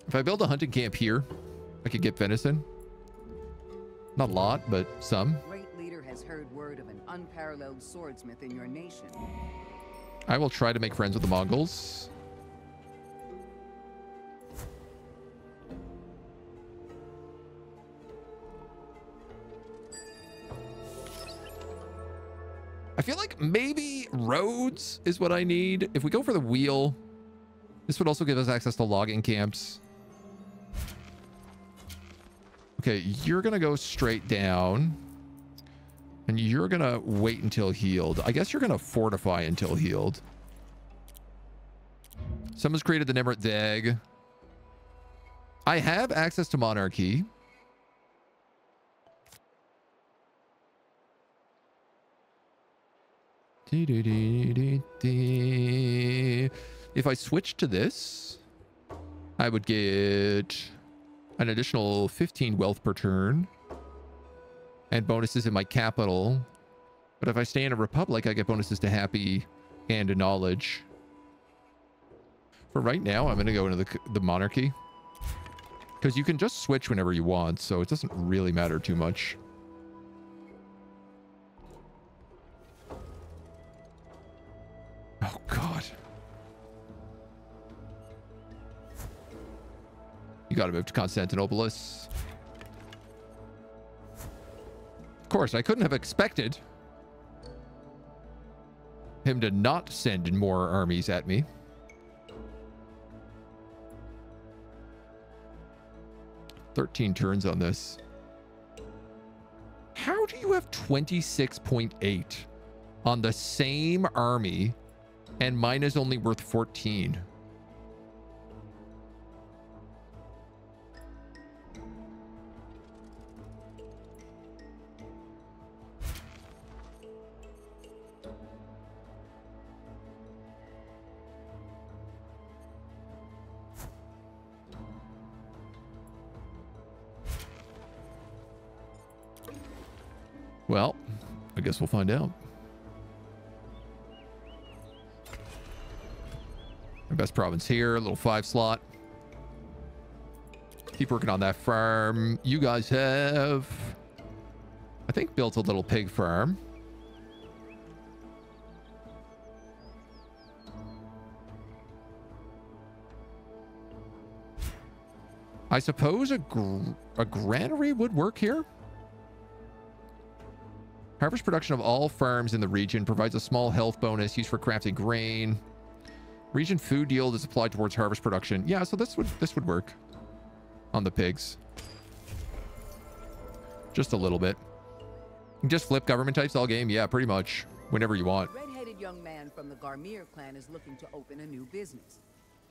If I build a hunting camp here, I could get venison. Not a lot, but some. Great leader has heard word of an unparalleled swordsmith in your nation. I will try to make friends with the Mongols. I feel like maybe roads is what I need. If we go for the wheel, this would also give us access to logging camps. Okay, you're going to go straight down. And you're going to wait until healed. I guess you're going to fortify until healed. Someone's created the Nemrit Dag. I have access to monarchy. If I switch to this, I would get an additional 15 wealth per turn and bonuses in my capital. But if I stay in a republic, I get bonuses to happy and to knowledge. For right now, I'm going to go into the monarchy because you can just switch whenever you want, so it doesn't really matter too much. Oh, God. You got to move to Constantinople. Of course, I couldn't have expected him to not send more armies at me. "13 turns on this." How do you have 26.8 on the same army and mine is only worth 14? Well, I guess we'll find out. Our best province here, a little 5 slot. Keep working on that farm. You guys have, I think, built a little pig farm. I suppose a granary would work here. Harvest production of all farms in the region, provides a small health bonus used for crafting grain. Region food yield is applied towards harvest production. Yeah, so this would work on the pigs. Just a little bit. Just flip government types all game. Yeah, pretty much. Whenever you want. A red-headed young man from the Garmir clan is looking to open a new business.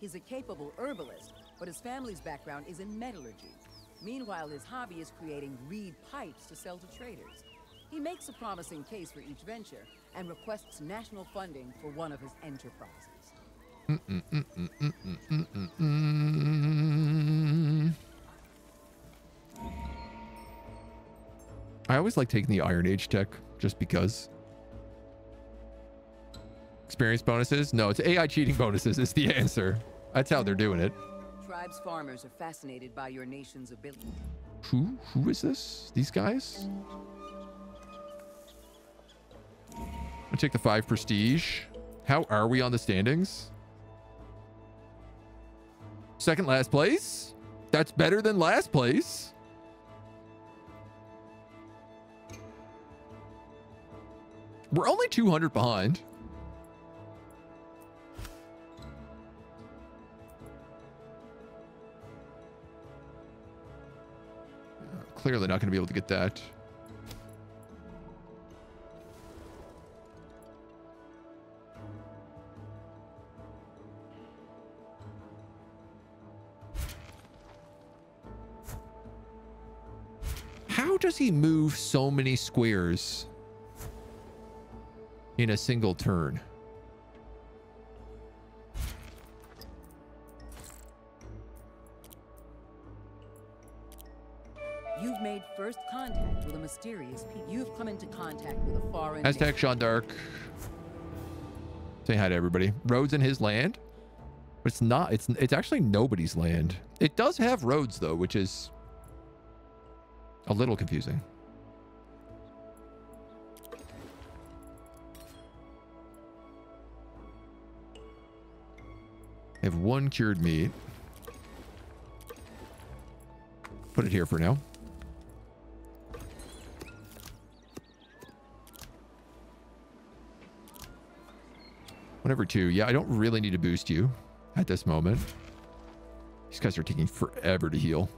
He's a capable herbalist, but his family's background is in metallurgy. Meanwhile, his hobby is creating reed pipes to sell to traders. He makes a promising case for each venture and requests national funding for one of his enterprises. I always like taking the Iron Age tech just because. Experience bonuses? No, it's AI cheating bonuses is the answer. That's how they're doing it. Tribe's farmers are fascinated by your nation's ability. Who is this? These guys? I take the 5 prestige. How are we on the standings? Second last place? That's better than last place. We're only 200 behind. Clearly not going to be able to get that. How does he move so many squares in a single turn? You've made first contact with a mysterious people. You've come into contact with a foreign... Hashtag Sean Dark. Say hi to everybody. Roads in his land? But it's not. It's actually nobody's land. It does have roads, though, which is a little confusing. I have 1 cured meat. Put it here for now. Whatever 2. Yeah, I don't really need to boost you at this moment. These guys are taking forever to heal.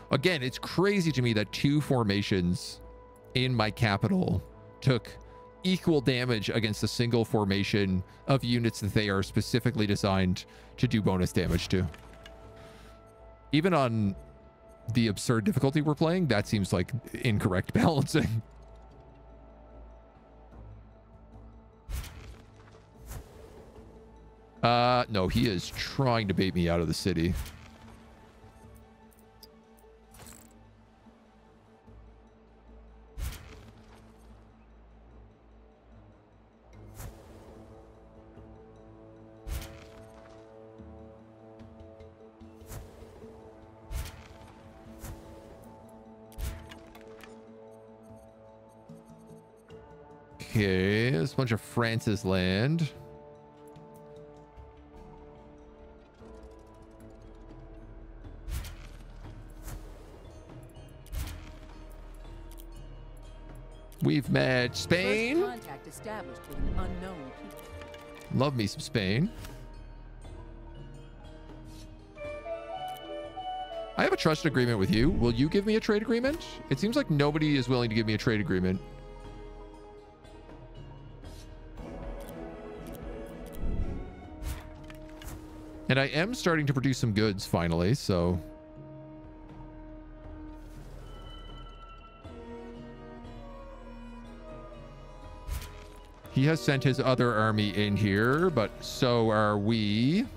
Again, it's crazy to me that 2 formations in my capital took equal damage against a single formation of units that they are specifically designed to do bonus damage to. Even on the absurd difficulty we're playing, that seems like incorrect balancing. No, he is trying to bait me out of the city. Okay, there's a bunch of France's land. We've met Spain. First contact established with an unknown people. Love me some Spain. I have a trust agreement with you. Will you give me a trade agreement? It seems like nobody is willing to give me a trade agreement. And I am starting to produce some goods finally, so... He has sent his other army in here, but so are we.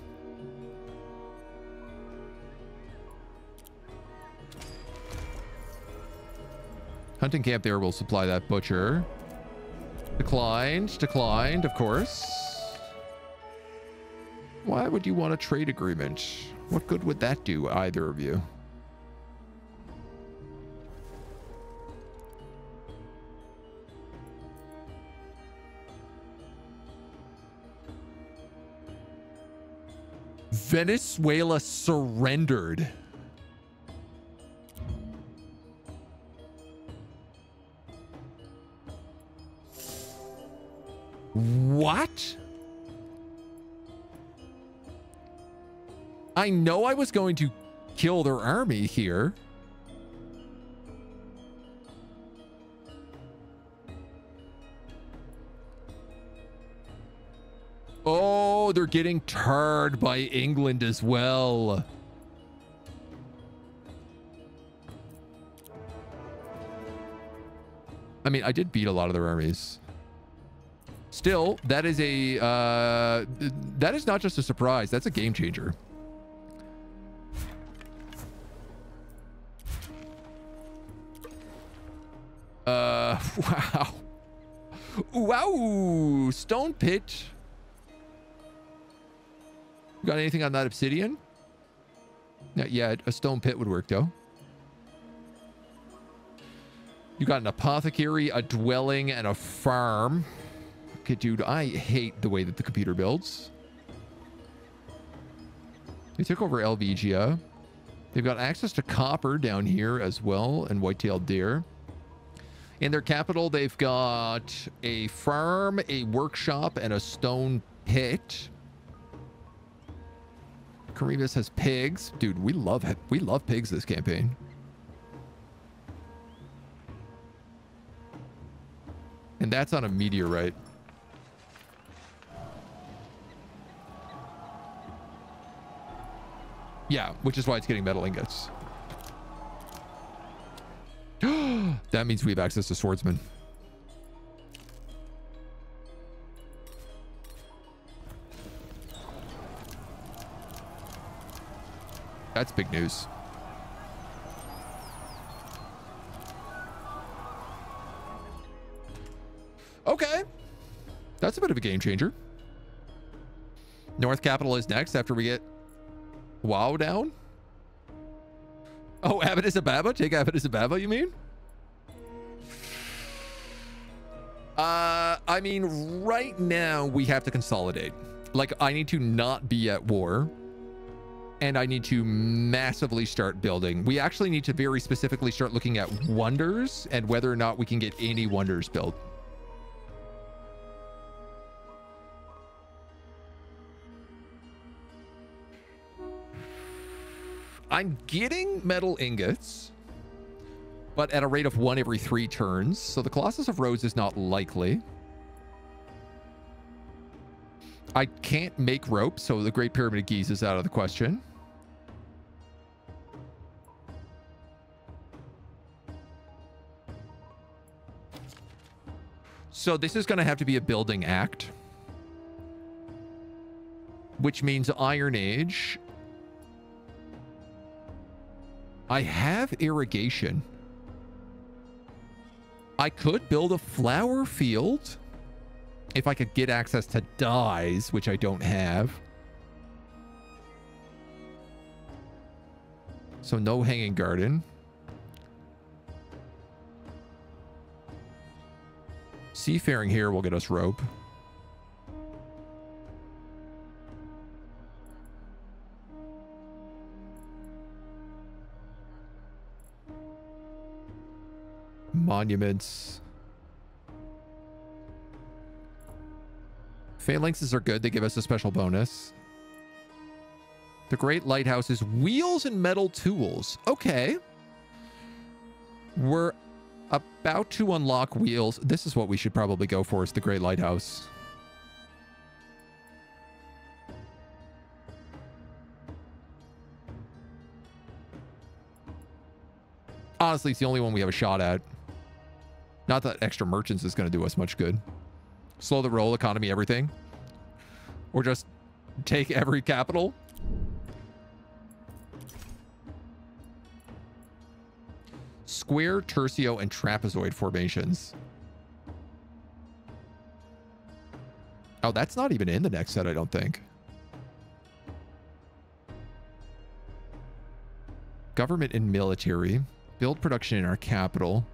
Hunting camp there will supply that butcher. Declined, declined, of course. Why would you want a trade agreement? What good would that do, either of you? Venezuela surrendered. What? I know I was going to kill their army here. Oh, they're getting tarred by England as well. I mean, I did beat a lot of their armies. Still, that is a that is not just a surprise. That's a game changer. Wow. Wow. Stone pit. Got anything on that obsidian? Not yet. A stone pit would work though. You got an apothecary, a dwelling, and a farm. Okay, dude, I hate the way that the computer builds. They took over Helvetia. They've got access to copper down here as well, and white-tailed deer. In their capital, they've got a farm, a workshop, and a stone pit. Carinas has pigs. Dude, we love pigs this campaign. And that's on a meteorite. Yeah, which is why it's getting metal ingots. That means we have access to swordsmen. That's big news. Okay. That's a bit of a game changer. North Capital is next after we get WoW down. Oh, Abbot Ababa? Take Abbot Ababa, you mean? I mean, right now we have to consolidate. Like, I need to not be at war. And I need to massively start building. We actually need to very specifically start looking at wonders and whether or not we can get any wonders built. I'm getting metal ingots, but at a rate of 1 every 3 turns. So the Colossus of Rhodes is not likely. I can't make rope, so the Great Pyramid of Giza is out of the question. So this is going to have to be a building act, which means Iron Age. I have irrigation. I could build a flower field if I could get access to dyes, which I don't have. So no hanging garden. Seafaring here will get us rope. Monuments. Phalanxes are good. They give us a special bonus. The Great Lighthouse is wheels and metal tools. Okay. We're about to unlock wheels. This is what we should probably go for, is the Great Lighthouse. Honestly, it's the only one we have a shot at. Not that extra merchants is going to do us much good. Slow the roll, economy, everything. Or just take every capital. Square, tercio, and trapezoid formations. Oh, that's not even in the next set, I don't think. Government and military. Build production in our capital.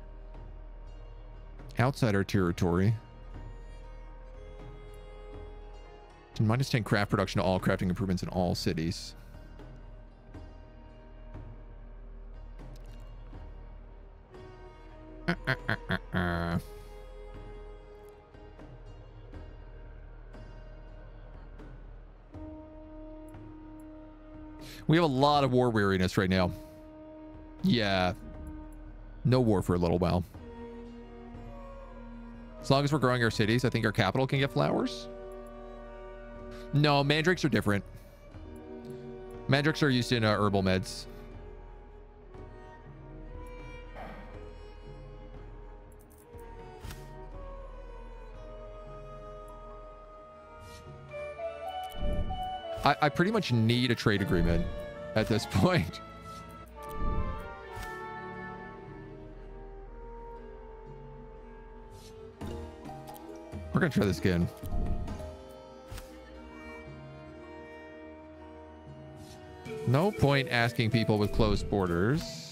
Outside our territory. Minus 10 craft production to all crafting improvements in all cities. We have a lot of war weariness right now. Yeah. No war for a little while. As long as we're growing our cities, I think our capital can get flowers. No, mandrakes are different. Mandrakes are used in herbal meds. I pretty much need a trade agreement at this point. We're gonna try this again. No point asking people with closed borders.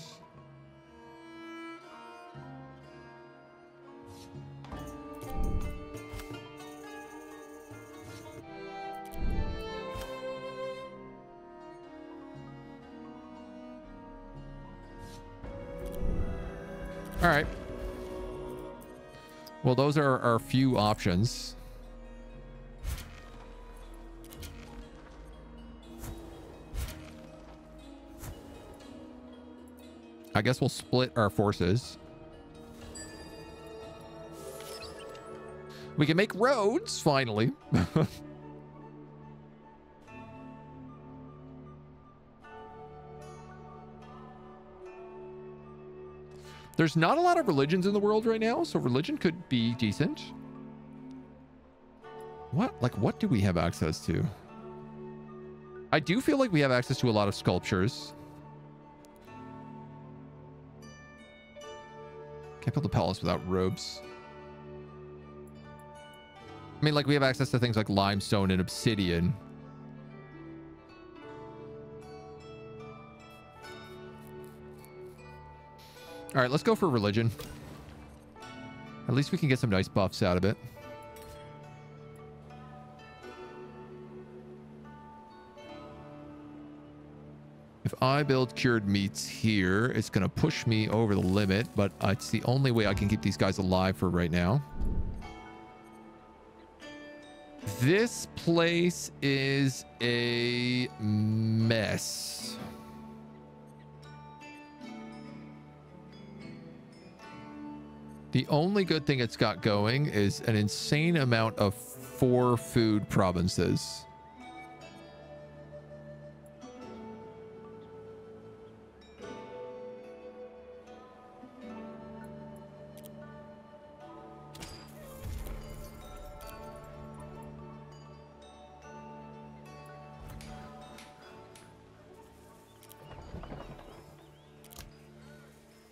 All right. Well, those are our few options. I guess we'll split our forces. We can make roads, finally. There's not a lot of religions in the world right now, so religion could be decent. What do we have access to? I do feel like we have access to a lot of sculptures. Can't build a palace without robes. I mean, like, we have access to things like limestone and obsidian. All right, let's go for religion. At least we can get some nice buffs out of it. If I build cured meats here, it's going to push me over the limit, but it's the only way I can keep these guys alive for right now. This place is a mess. The only good thing it's got going is an insane amount of 4 food provinces.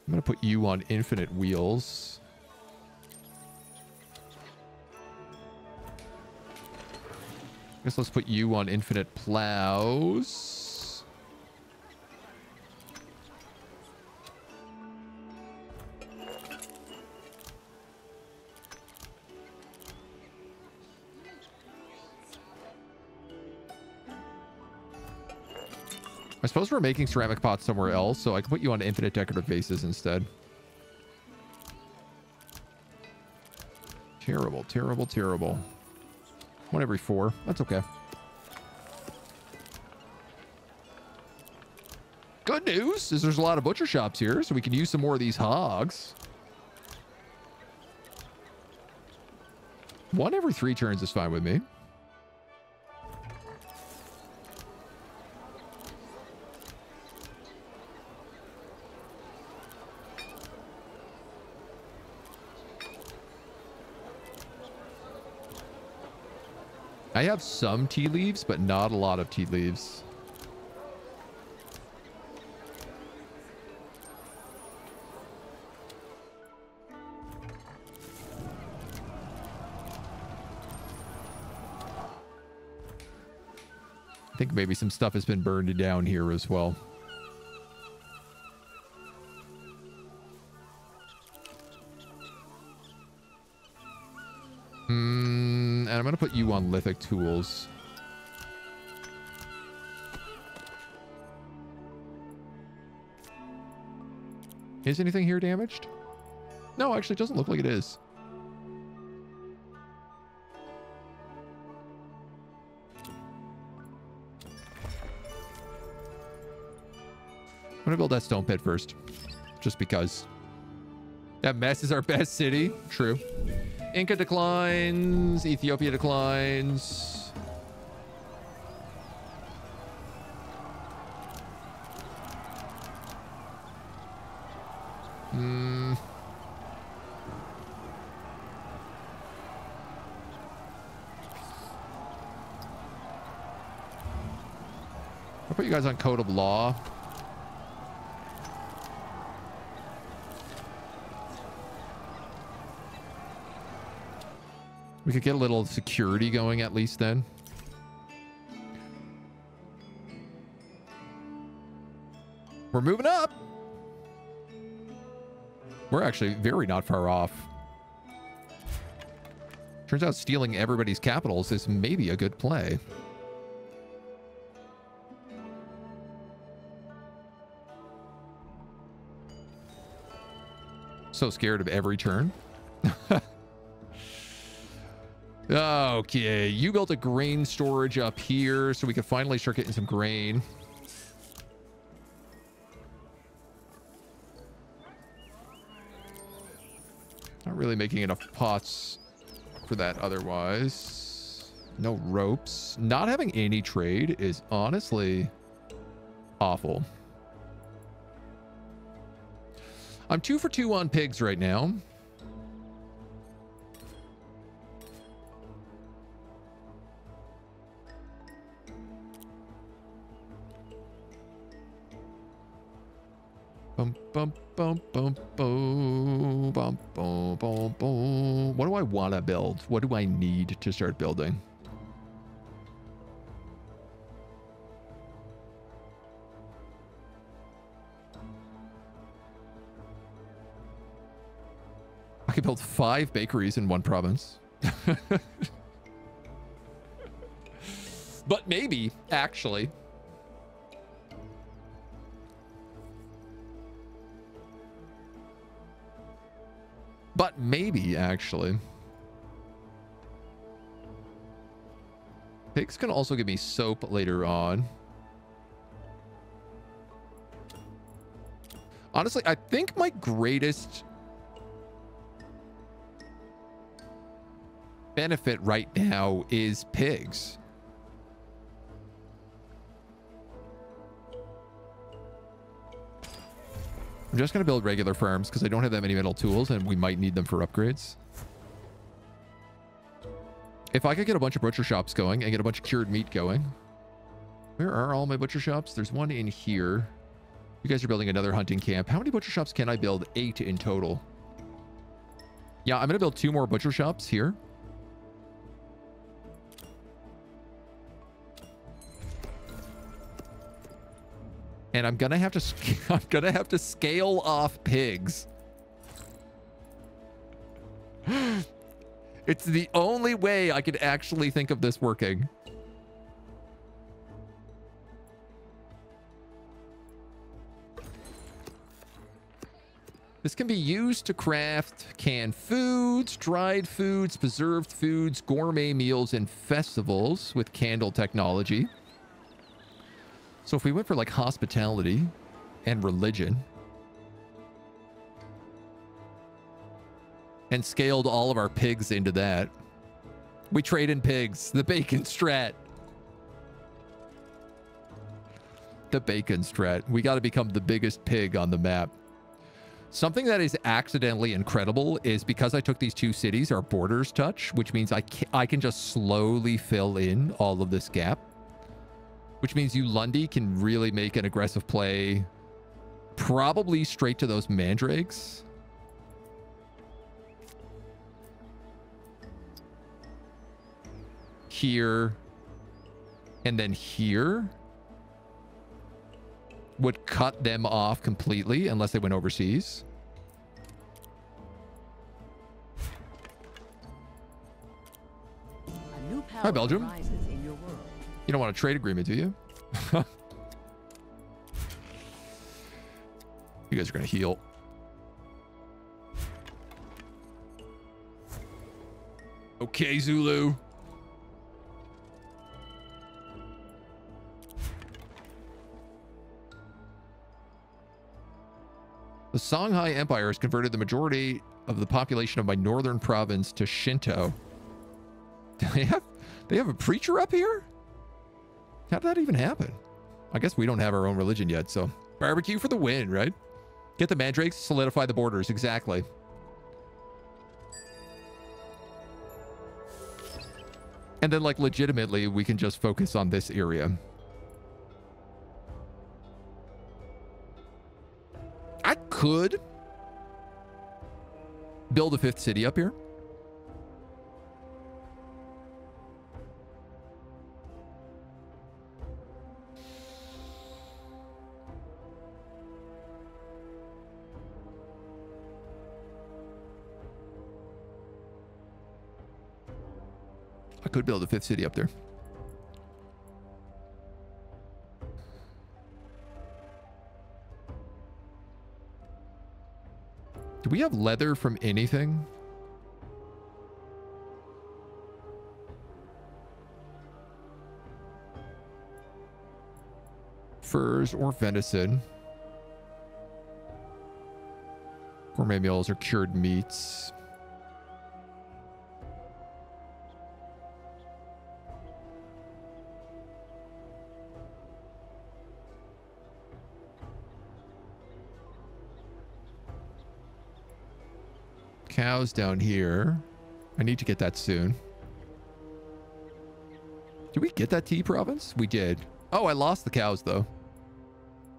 I'm going to put you on infinite wheels. I guess let's put you on infinite plows. I suppose we're making ceramic pots somewhere else, so I can put you on infinite decorative vases instead. Terrible, terrible, terrible. 1 every 4. That's okay. Good news is there's a lot of butcher shops here, so we can use some more of these hogs. 1 every 3 turns is fine with me. I have some tea leaves, but not a lot of tea leaves. I think maybe some stuff has been burned down here as well. And I'm going to put you on lithic tools. Is anything here damaged? No, actually, it doesn't look like it is. I'm gonna build that stone pit first, just because. That mess is our best city. True. Inca declines. Ethiopia declines. I'll put you guys on code of law. We could get a little security going at least then. We're moving up. We're actually very not far off. Turns out stealing everybody's capitals is maybe a good play. So scared of every turn. Okay, you built a grain storage up here so we could finally start getting some grain. Not really making enough pots for that otherwise. No ropes. Not having any trade is honestly awful. I'm 2 for 2 on pigs right now. Bum, bum, bum, bum, bum, bum, bum, bum, bum. What do I want to build? What do I need to start building? I could build 5 bakeries in one province. But maybe, actually. But maybe, actually. Pigs can also give me soap later on. Honestly, I think my greatest benefit right now is pigs. I'm just going to build regular farms because I don't have that many metal tools and we might need them for upgrades. If I could get a bunch of butcher shops going and get a bunch of cured meat going. Where are all my butcher shops? There's one in here. You guys are building another hunting camp. How many butcher shops can I build? 8 in total. Yeah, I'm going to build 2 more butcher shops here. And I'm gonna have to scale off pigs. It's the only way I could actually think of this working. This can be used to craft canned foods, dried foods, preserved foods, gourmet meals, and festivals with candle technology. So if we went for like hospitality and religion and scaled all of our pigs into that, we trade in pigs, the bacon strat. The bacon strat. We got to become the biggest pig on the map. Something that is accidentally incredible is because I took these two cities, our borders touch, which means I can just slowly fill in all of this gap. Which means you Lundy can really make an aggressive play, probably straight to those mandrakes. Here. And then here. Would cut them off completely unless they went overseas. Hi, Belgium. You don't want a trade agreement, do you? You guys are going to heal. Okay, Zulu. The Songhai Empire has converted the majority of the population of my northern province to Shinto. They have a preacher up here? How did that even happen? I guess we don't have our own religion yet, so barbecue for the win, right? Get the mandrakes, solidify the borders, exactly. And then, like, legitimately, we can just focus on this area. I could build a 5th city up here. I could build a 5th city up there. Do we have leather from anything? Furs or venison. Gourmet meals or cured meats. Cows down here. I need to get that soon. Did we get that tea province? We did. Oh, I lost the cows though.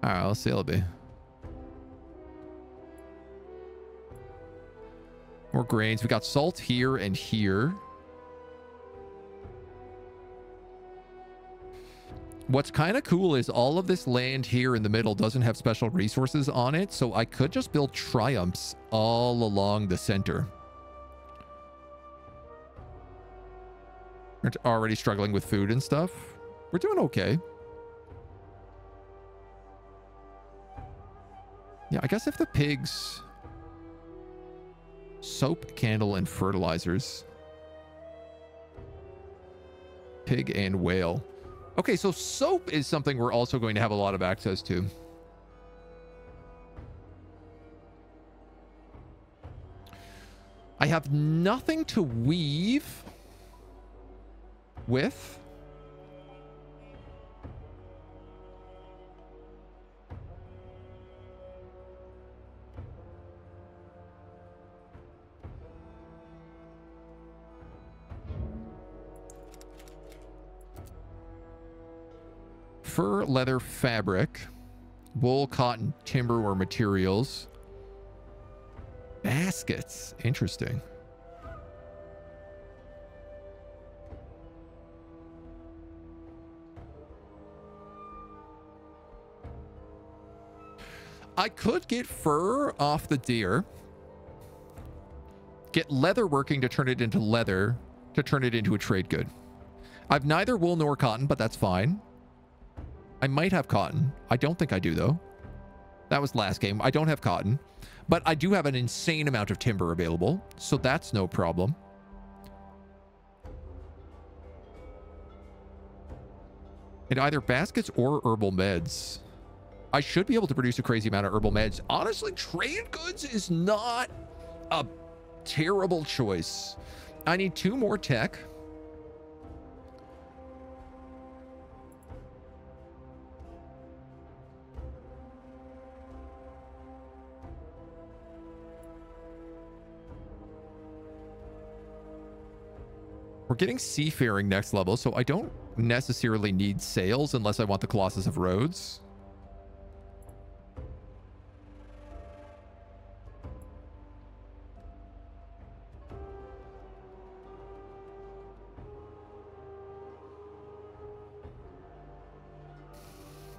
All right, let's see how it'll be. More grains. We got salt here and here. What's kind of cool is all of this land here in the middle doesn't have special resources on it, so I could just build triumphs all along the center. We're already struggling with food and stuff. We're doing okay. Yeah, I guess if the pigs... Soap, candle, and fertilizers. Pig and whale. Okay, so soap is something we're also going to have a lot of access to. I have nothing to weave with. Fur, leather, fabric, wool, cotton, timber, or materials. Baskets. Interesting. I could get fur off the deer. Get leather working to turn it into leather, to turn it into a trade good. I've neither wool nor cotton, but that's fine. I might have cotton. I don't think I do, though. That was last game. I don't have cotton. But I do have an insane amount of timber available, so that's no problem. And either baskets or herbal meds. I should be able to produce a crazy amount of herbal meds. Honestly, trade goods is not a terrible choice. I need 2 more tech. We're getting seafaring next level, so I don't necessarily need sails unless I want the Colossus of Rhodes.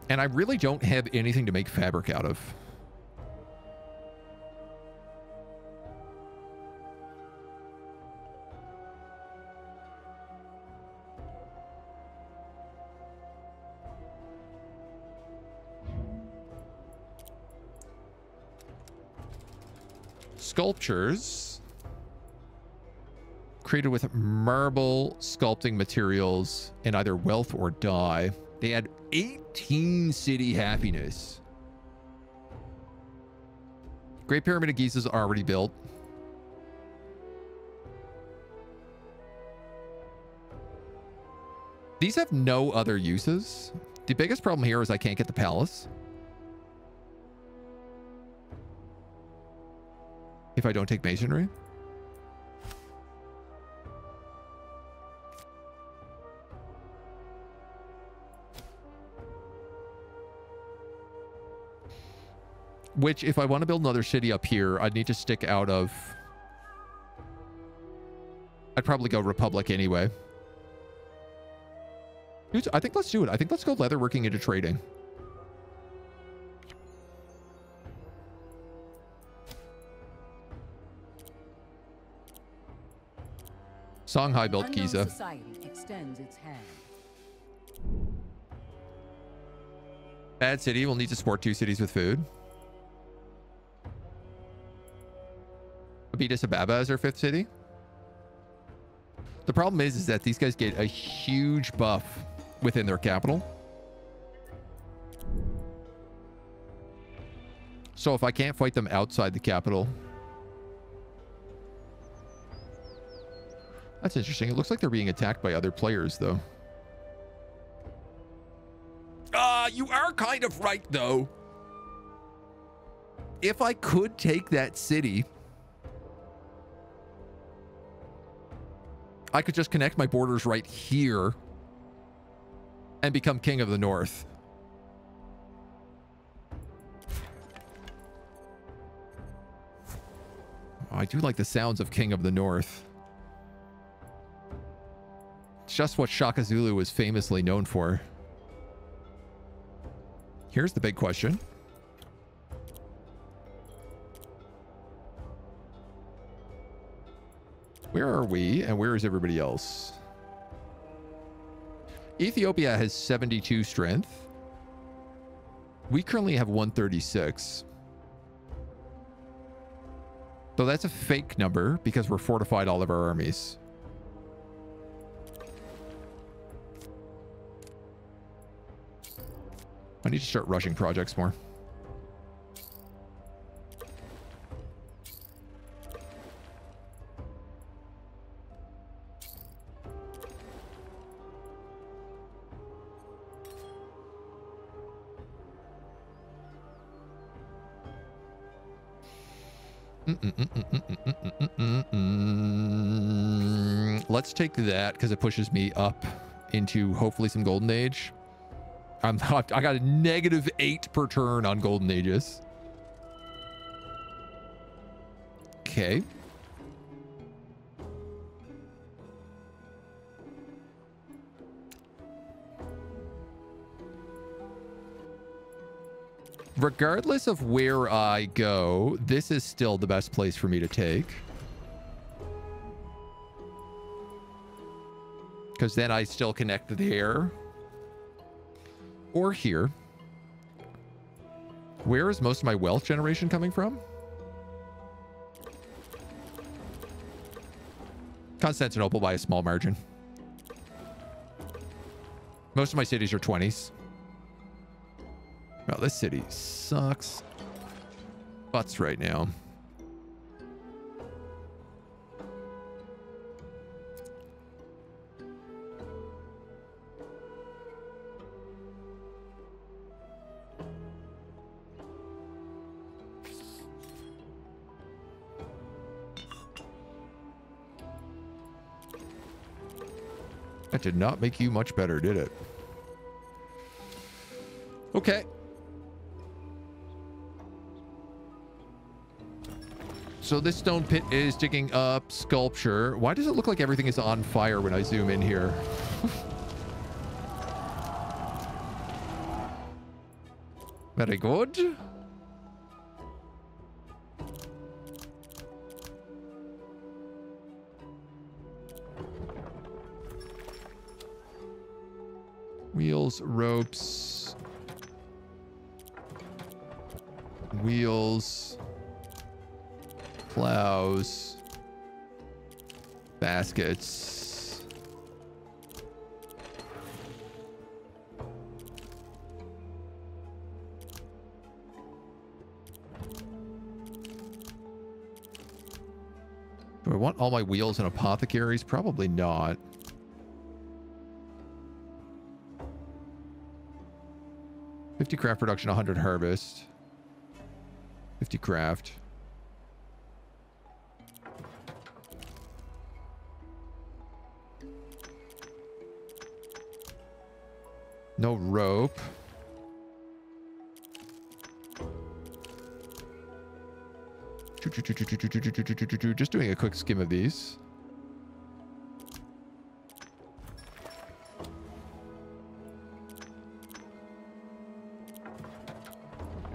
And I really don't have anything to make fabric out of. Sculptures created with marble sculpting materials and either wealth or dye. They had 18 city happiness. Great Pyramid of Giza is already built. These have no other uses. The biggest problem here is I can't get the palace. If I don't take masonry. Which, if I want to build another city up here, I'd need to stick out of... I'd probably go Republic anyway. Dude, I think let's do it. I think let's go leatherworking into trading. Songhai built Giza. Society extends its hand. Bad city will need to support 2 cities with food. Addis Ababa as our 5th city. The problem is that these guys get a huge buff within their capital. So if I can't fight them outside the capital... That's interesting. It looks like they're being attacked by other players, though. You are kind of right, though. If I could take that city, I could just connect my borders right here and become King of the North. Oh, I do like the sounds of King of the North. It's just what Shaka Zulu was famously known for. Here's the big question. Where are we and where is everybody else? Ethiopia has 72 strength. We currently have 136. So that's a fake number because we're fortified all of our armies. I need to start rushing projects more. Let's take that because it pushes me up into hopefully some Golden Age. I got a -8 per turn on Golden Ages. Okay. Regardless of where I go, this is still the best place for me to take. Because then I still connect there. Or here. Where is most of my wealth generation coming from? Constantinople by a small margin. Most of my cities are 20s. Well, this city sucks butts right now. That did not make you much better, did it? Okay. So this stone pit is digging up sculpture. Why does it look like everything is on fire when I zoom in here? Very good. Wheels, ropes, wheels, plows, baskets. Do I want all my wheels and apothecaries? Probably not. $50 craft production, 100 harvest, 50 craft. No rope. Just doing a quick skim of these.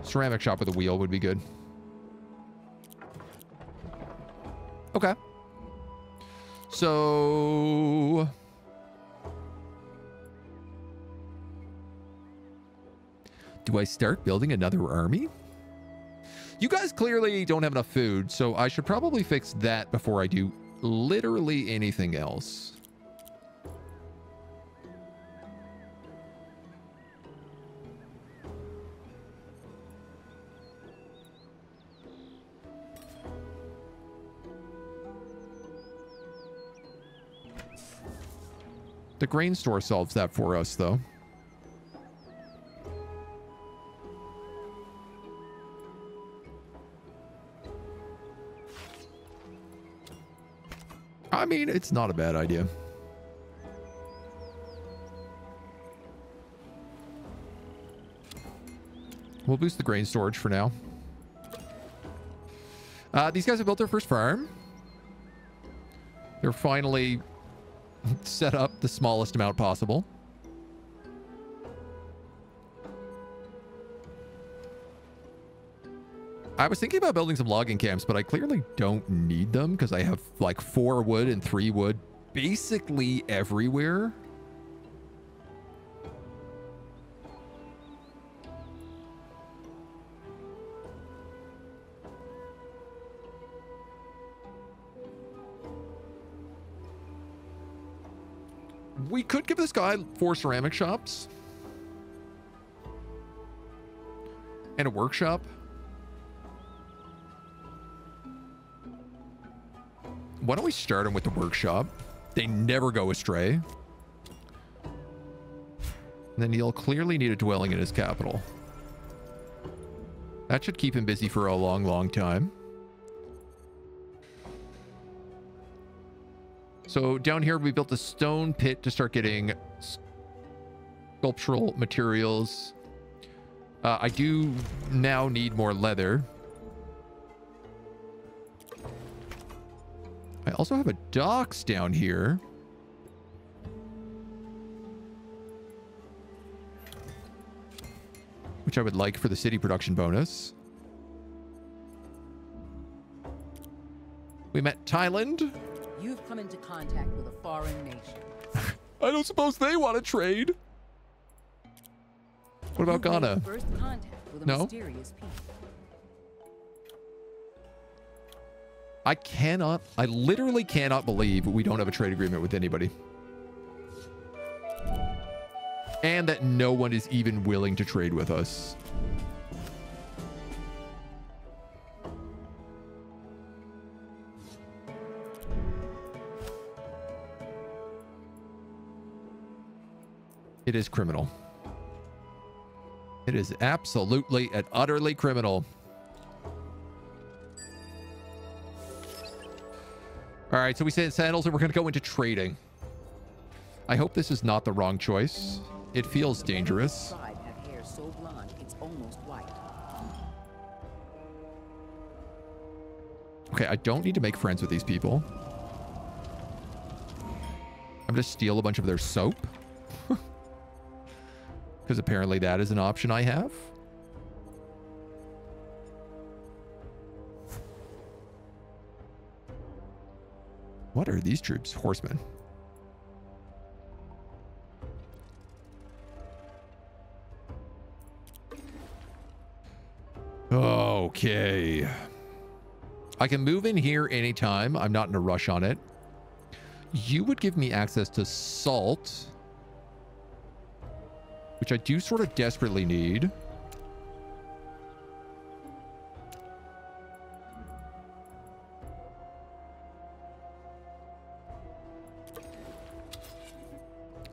Ceramic shop with a wheel would be good. Okay. So do I start building another army? You guys clearly don't have enough food, so I should probably fix that before I do literally anything else. The grain store solves that for us, though. I mean, it's not a bad idea. We'll boost the grain storage for now. These guys have built their first farm. They're finally set up the smallest amount possible. I was thinking about building some logging camps, but I clearly don't need them because I have like 4 wood and 3 wood basically everywhere. We could give this guy 4 ceramic shops and a workshop. Why don't we start him with the workshop? They never go astray. And then he'll clearly need a dwelling in his capital. That should keep him busy for a long, long time. So down here, we built a stone pit to start getting sculptural materials. I do now need more leather. I also have a docks down here. Which I would like for the city production bonus. We met Thailand. You've come into contact with a foreign nation. I don't suppose they want to trade. What about Ghana? First contact with a No? mysterious people. I literally cannot believe we don't have a trade agreement with anybody. And that no one is even willing to trade with us. It is criminal. It is absolutely and utterly criminal. All right, so we say sandals and we're going to go into trading. I hope this is not the wrong choice. It feels dangerous. Have hair so blonde, it's almost white. Okay, I don't need to make friends with these people. I'm going to steal a bunch of their soap. Because apparently that is an option I have. What are these troops? Horsemen. Okay. I can move in here anytime. I'm not in a rush on it. You would give me access to salt, which I do sort of desperately need.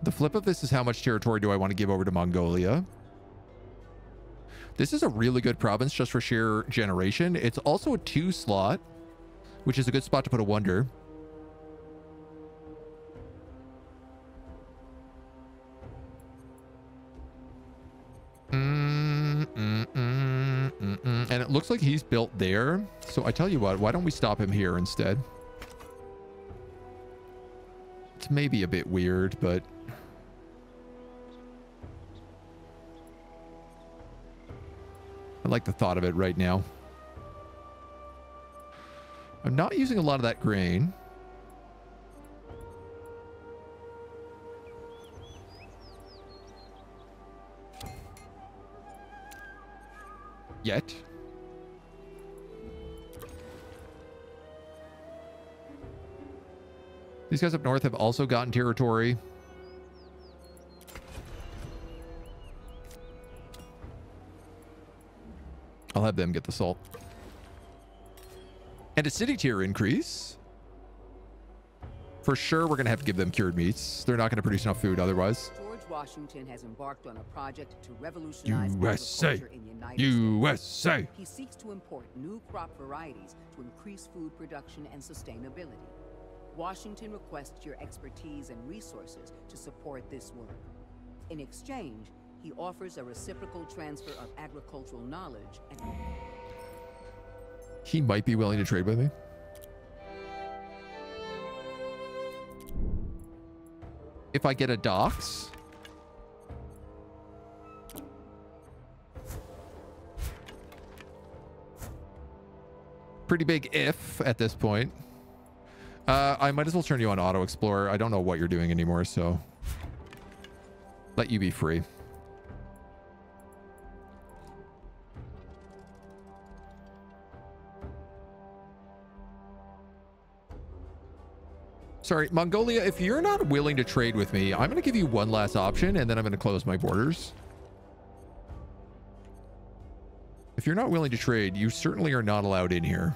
The flip of this is how much territory do I want to give over to Mongolia? This is a really good province just for sheer generation. It's also a 2 slot, which is a good spot to put a wonder. And it looks like he's built there. So I tell you what, why don't we stop him here instead? It's maybe a bit weird, but... I like the thought of it right now. I'm not using a lot of that grain. Yet. These guys up north have also gotten territory. I'll have them get the salt. And a city tier increase. For sure, we're going to have to give them cured meats. They're not going to produce enough food otherwise. George Washington has embarked on a project to revolutionize USA. agriculture in the United USA. States. He seeks to import new crop varieties to increase food production and sustainability. Washington requests your expertise and resources to support this work. In exchange, he offers a reciprocal transfer of agricultural knowledge and... He might be willing to trade with me. If I get a docks. Pretty big if at this point. I might as well turn you on Auto Explorer. I don't know what you're doing anymore, so let you be free. Sorry, Mongolia, if you're not willing to trade with me, I'm going to give you one last option, and then I'm going to close my borders. If you're not willing to trade, you certainly are not allowed in here.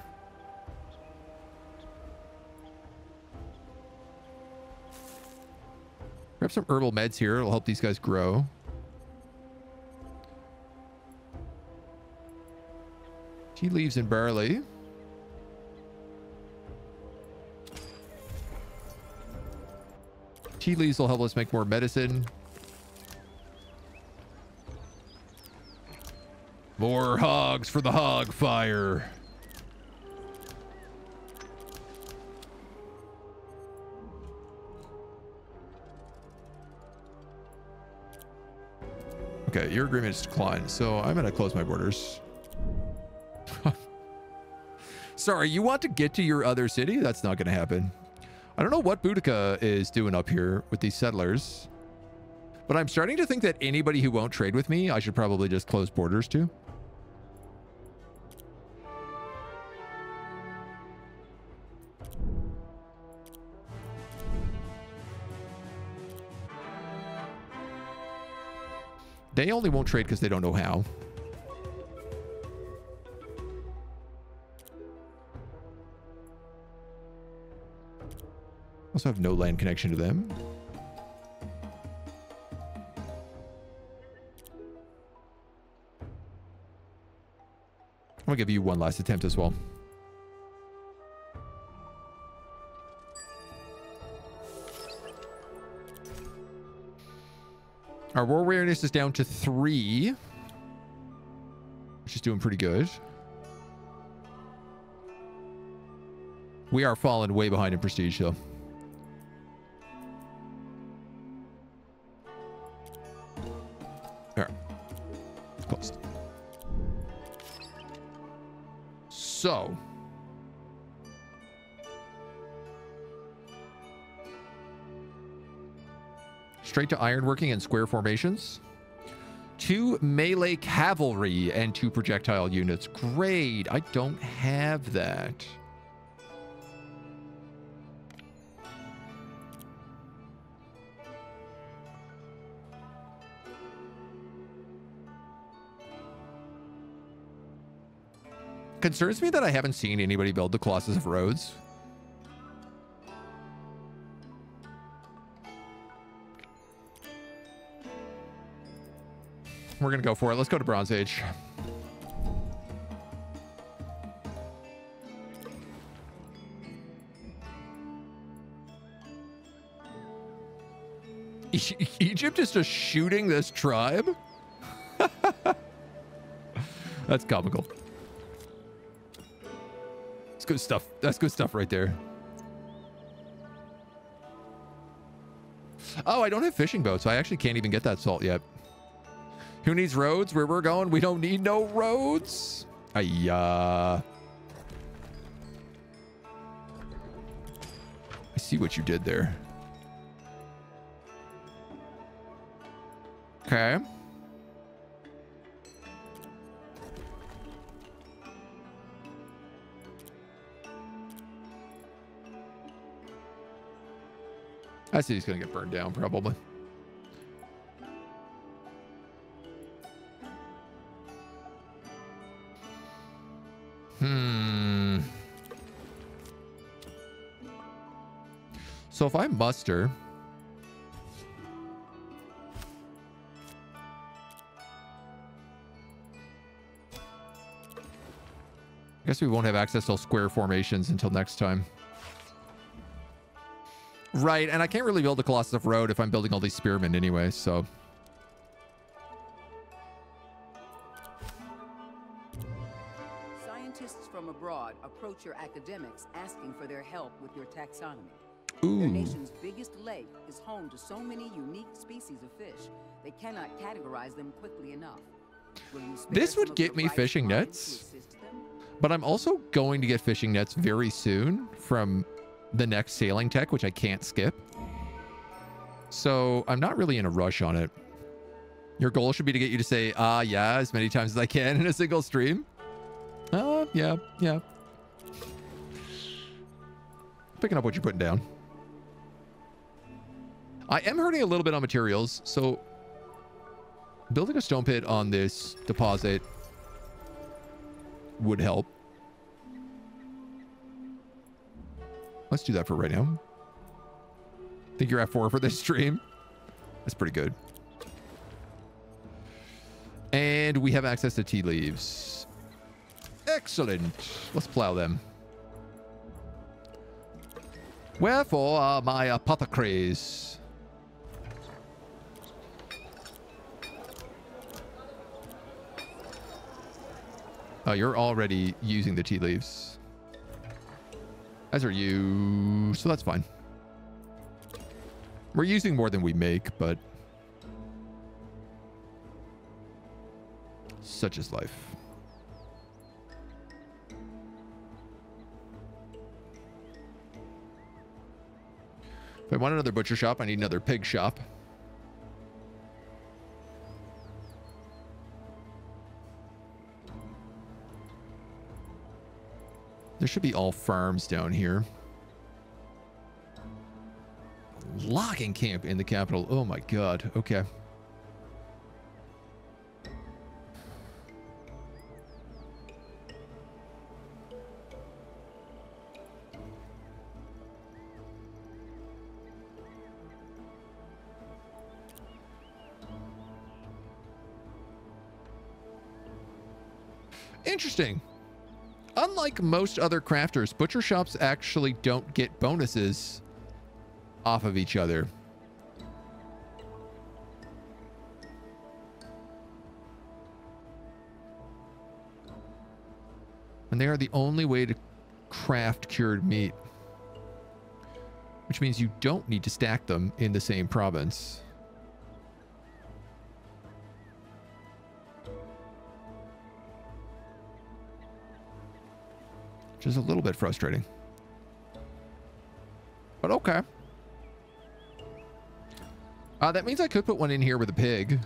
Grab some herbal meds here. It'll help these guys grow. Tea leaves and barley. Tea leaves will help us make more medicine. More hogs for the hog fire. Okay, your agreement is declined, so I'm going to close my borders. Sorry, you want to get to your other city? That's not going to happen. I don't know what Boudica is doing up here with these settlers, but I'm starting to think that anybody who won't trade with me, I should probably just close borders to. They only won't trade because they don't know how. Also have no land connection to them. I'll give you one last attempt as well. Our war awareness is down to 3, which is doing pretty good. We are falling way behind in prestige, though. All right. Close. So. Straight to ironworking and square formations. 2 melee cavalry and 2 projectile units. Great. I don't have that. Concerns me that I haven't seen anybody build the Colossus of Rhodes. We're going to go for it. Let's go to Bronze Age. Egypt is just shooting this tribe? That's comical. That's good stuff. That's good stuff right there. Oh, I don't have fishing boats. So I actually can't even get that salt yet. Who needs roads? Where we're going, we don't need no roads. I see what you did there. Okay. I see he's going to get burned down, probably. So if I muster... I guess we won't have access to square formations until next time. Right, and I can't really build the Colossus of Rhodes if I'm building all these spearmen anyway, so... Scientists from abroad approach your academics asking for their help with your taxonomy. Ooh. Their nation's biggest lake is home to so many unique species of fish, they cannot categorize them quickly enough. This would get me fishing nets, but I'm also going to get fishing nets very soon from the next sailing tech, which I can't skip. So I'm not really in a rush on it. Your goal should be to get you to say, yeah, as many times as I can in a single stream. Yeah. Picking up what you're putting down. I am hurting a little bit on materials, so building a stone pit on this deposit would help. Let's do that for right now. I think you're at 4 for this stream. That's pretty good. And we have access to tea leaves. Excellent. Let's plow them. Wherefore are my apothecaries? Oh, you're already using the tea leaves. As are you, so that's fine. We're using more than we make, but such is life. If I want another butcher shop, I need another pig shop. There should be all farms down here. Logging camp in the capital. Oh my god. Okay. Interesting. Unlike most other crafters, butcher shops actually don't get bonuses off of each other. And they are the only way to craft cured meat, which means you don't need to stack them in the same province. Which is a little bit frustrating. But okay. That means I could put one in here with a pig.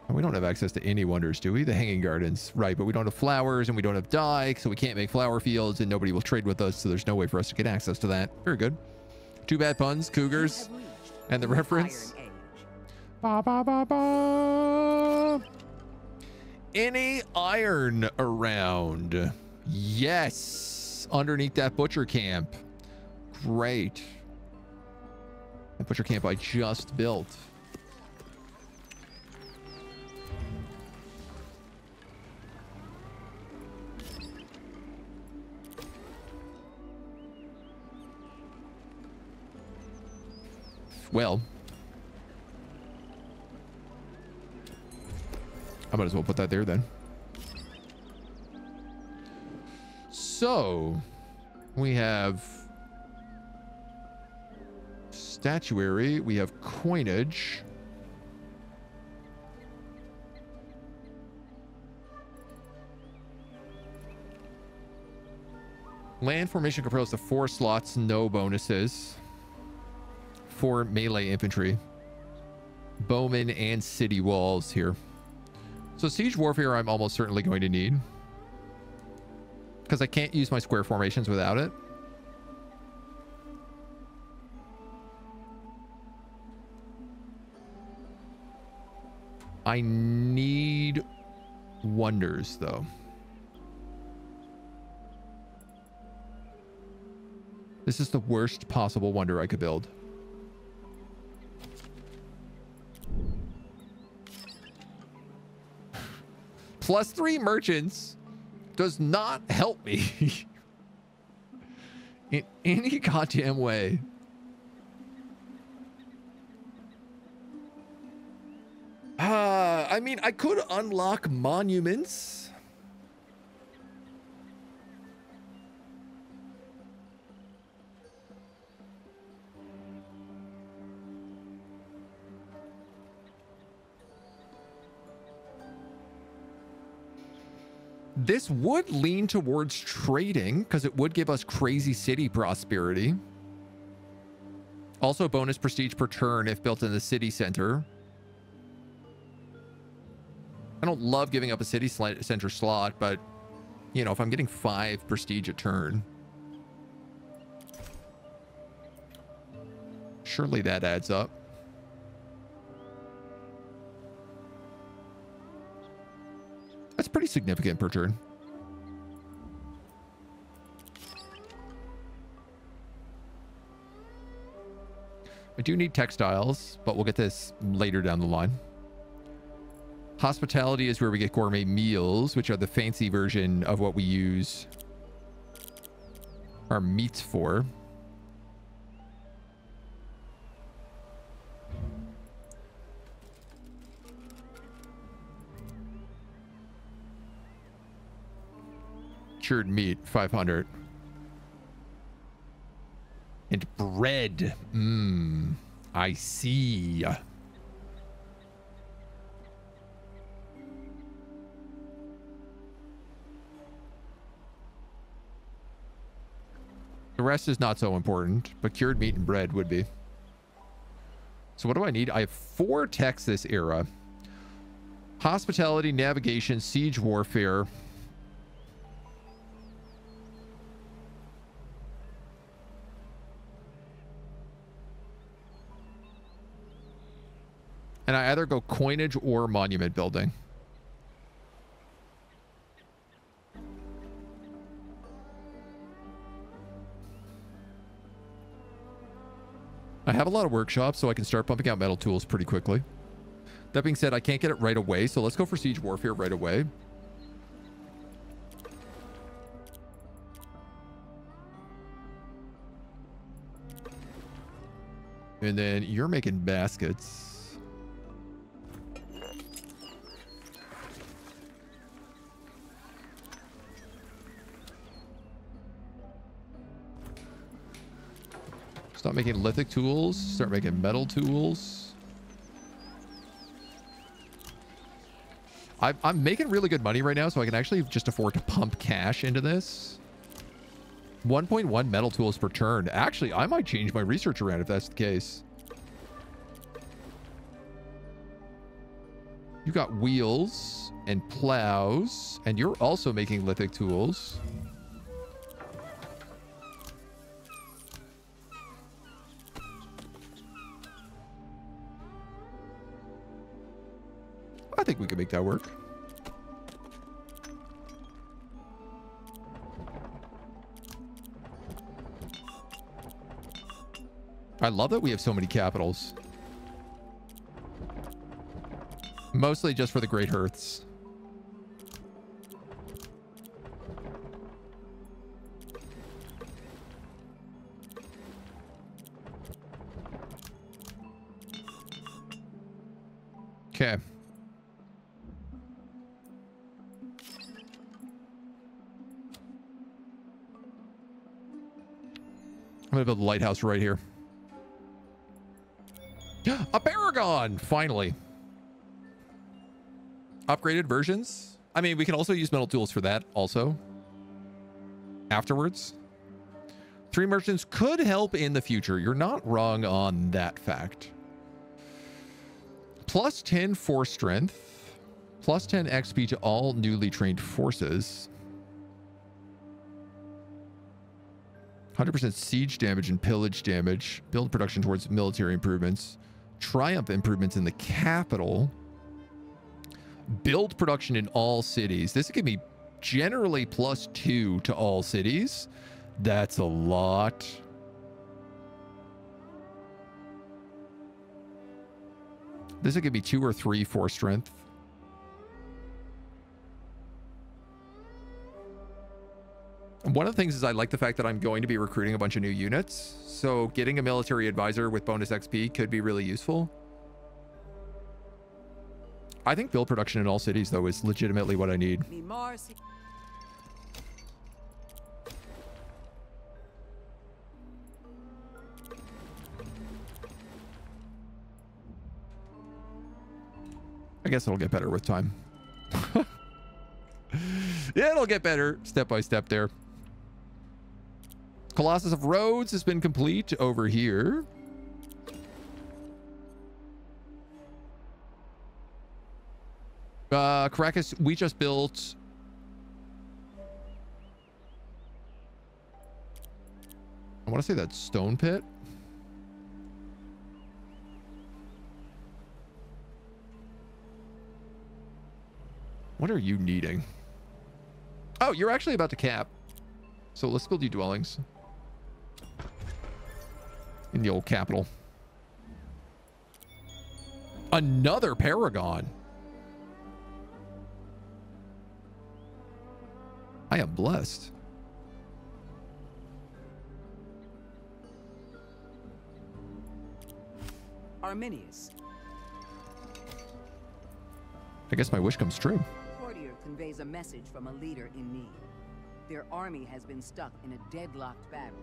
We don't have access to any wonders, do we? The hanging gardens, right? But we don't have flowers and we don't have dye, so we can't make flower fields and nobody will trade with us, so there's no way for us to get access to that. Very good. Two bad puns, cougars, and the reference. Ba, ba, ba, ba. Any iron around? Yes. Underneath that butcher camp. Great. That butcher camp I just built. Well, I might as well put that there then. So we have statuary, we have coinage. Land formation composed of 4 slots, no bonuses. 4 melee infantry, bowmen, and city walls here. So siege warfare I'm almost certainly going to need, because I can't use my square formations without it. I need wonders though. This is the worst possible wonder I could build. +3 merchants does not help me in any goddamn way. I mean, I could unlock monuments. This would lean towards trading because it would give us crazy city prosperity. Also bonus prestige per turn if built in the city center. I don't love giving up a city center slot, but you know, if I'm getting 5 prestige a turn, surely that adds up. That's pretty significant per turn. I do need textiles, but we'll get this later down the line. Hospitality is where we get gourmet meals, which are the fancy version of what we use our meats for. Cured meat, 500. And bread. I see. The rest is not so important, but cured meat and bread would be. So what do I need? I have 4 techs this era. Hospitality, navigation, siege warfare. And I either go coinage or monument building. I have a lot of workshops, so I can start pumping out metal tools pretty quickly. That being said, I can't get it right away, so let's go for Siege Warfare right away. And then you're making baskets. Stop making lithic tools. Start making metal tools. I'm making really good money right now, so I can actually just afford to pump cash into this. 1.1 metal tools per turn. Actually, I might change my research around if that's the case. You got wheels and plows, and you're also making lithic tools. I think we can make that work. I love that we have so many capitals. Mostly just for the Great Hearths. Okay. I'm gonna build a lighthouse right here. A Paragon! Finally. Upgraded versions? I mean, we can also use metal tools for that also. Afterwards. 3 merchants could help in the future. You're not wrong on that fact. Plus 10 force strength. Plus 10 XP to all newly trained forces. 100% siege damage and pillage damage. Build production towards military improvements. Triumph improvements in the capital. Build production in all cities. This could be generally plus 2 to all cities. That's a lot. This could be 2 or 3 force strength. One of the things is I like the fact that I'm going to be recruiting a bunch of new units. So getting a military advisor with bonus XP could be really useful. I think build production in all cities, though, is legitimately what I need. I guess it'll get better with time. Yeah, it'll get better step by step there. Colossus of Rhodes has been complete over here. Caracas, we just built... I want to say that's Stone Pit. What are you needing? Oh, you're actually about to cap. So let's build you dwellings. In the old capital. Another Paragon. I am blessed. Arminius. I guess my wish comes true. Courtier conveys a message from a leader in need. Their army has been stuck in a deadlocked battle.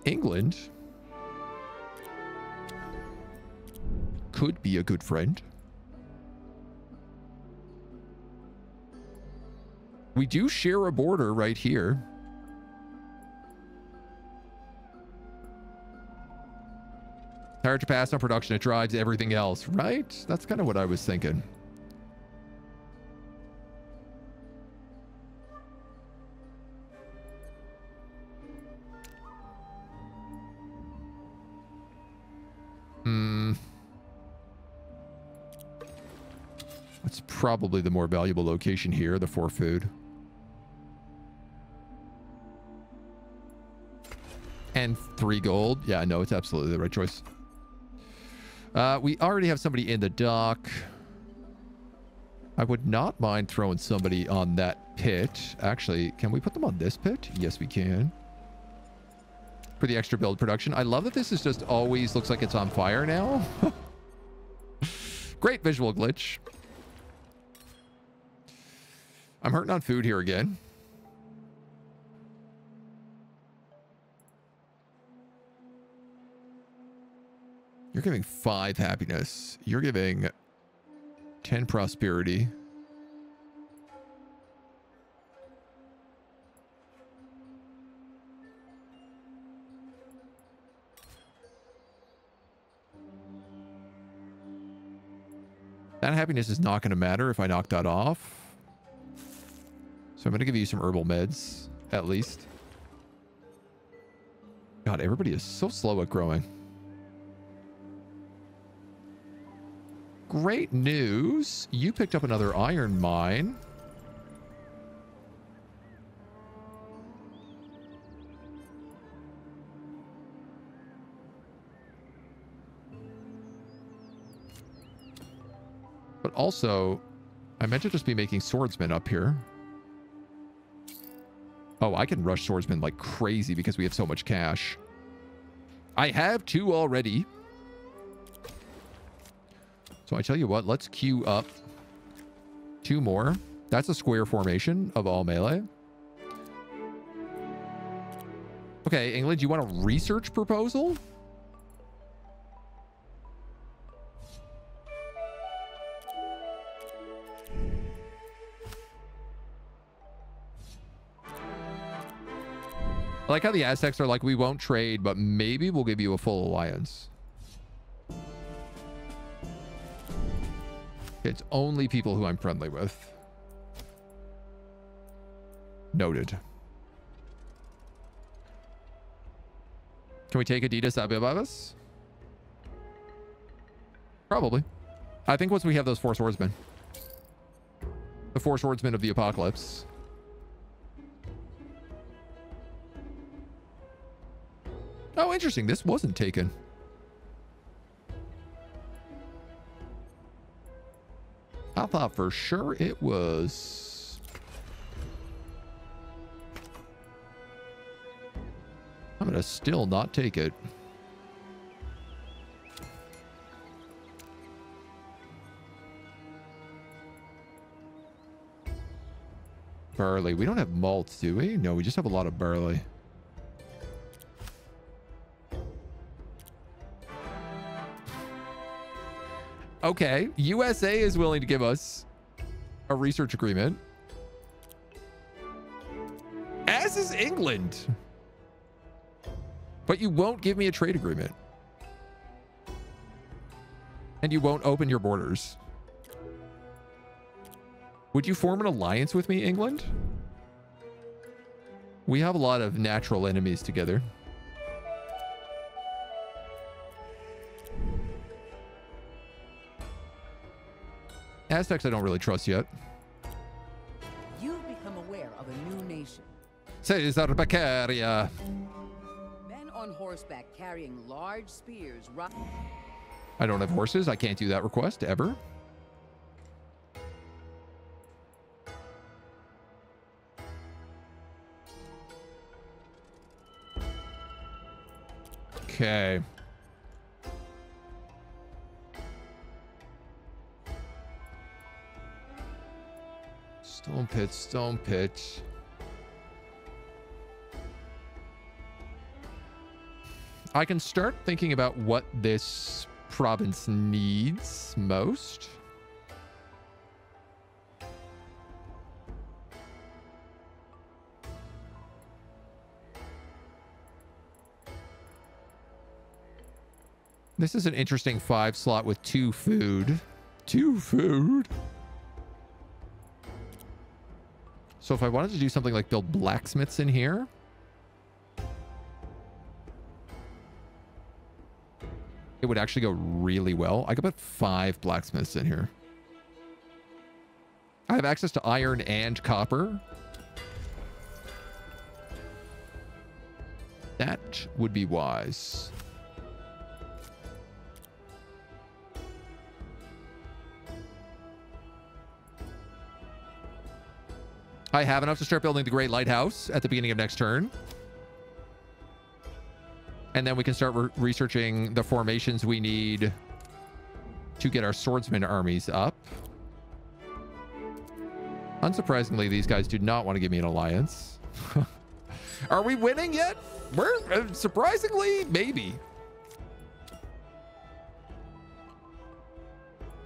England could be a good friend. We do share a border right here. Hard to pass on production, it drives everything else, right? That's kind of what I was thinking. That's probably the more valuable location here, the for food. And 3 gold. Yeah, no, it's absolutely the right choice. We already have somebody in the dock. I would not mind throwing somebody on that pit. Actually, can we put them on this pit? Yes, we can. For the extra build production. I love that this is just always looks like it's on fire now. Great visual glitch. I'm hurting on food here again. You're giving 5 happiness. You're giving 10 prosperity. That happiness is not going to matter if I knock that off. So I'm going to give you some herbal meds, at least. God, everybody is so slow at growing. Great news. You picked up another iron mine. But also, I meant to just be making swordsmen up here. Oh, I can rush swordsmen like crazy because we have so much cash. I have 2 already. So I tell you what, let's queue up 2 more. That's a square formation of all melee. Okay, England, you want a research proposal? I like how the Aztecs are like, we won't trade, but maybe we'll give you a full alliance. It's only people who I'm friendly with. Noted. Can we take Adidas Abibabas? Probably. I think once we have those 4 swordsmen. The 4 swordsmen of the apocalypse. Oh, interesting. This wasn't taken. I thought for sure it was. I'm going to still not take it. Barley. We don't have malts, do we? No, we just have a lot of barley. Okay, USA is willing to give us a research agreement. As is England. But you won't give me a trade agreement. And you won't open your borders. Would you form an alliance with me, England? We have a lot of natural enemies together. Aztecs I don't really trust yet. You've become aware of a new nation. Caesar Beccaria. Men on horseback carrying large spears. I don't have horses. I can't do that request ever. Okay. Stone pit, stone pit. I can start thinking about what this province needs most. This is an interesting 5 slot with 2 food. 2 food. So if I wanted to do something like build blacksmiths in here. It would actually go really well. I could put 5 blacksmiths in here. I have access to iron and copper. That would be wise. I have enough to start building the Great Lighthouse at the beginning of next turn. And then we can start researching the formations we need to get our swordsman armies up. Unsurprisingly, these guys do not want to give me an alliance. Are we winning yet? We're surprisingly, maybe.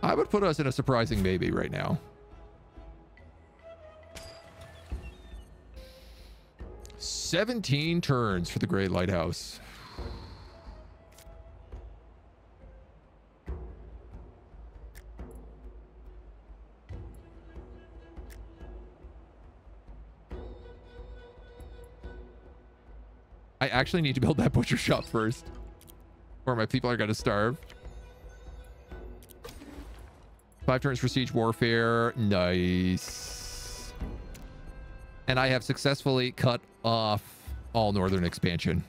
I would put us in a surprising maybe right now. "17 turns for the Great Lighthouse." I actually need to build that butcher shop first, or my people are going to starve. 5 turns for siege warfare. Nice. And I have successfully cut off all northern expansion.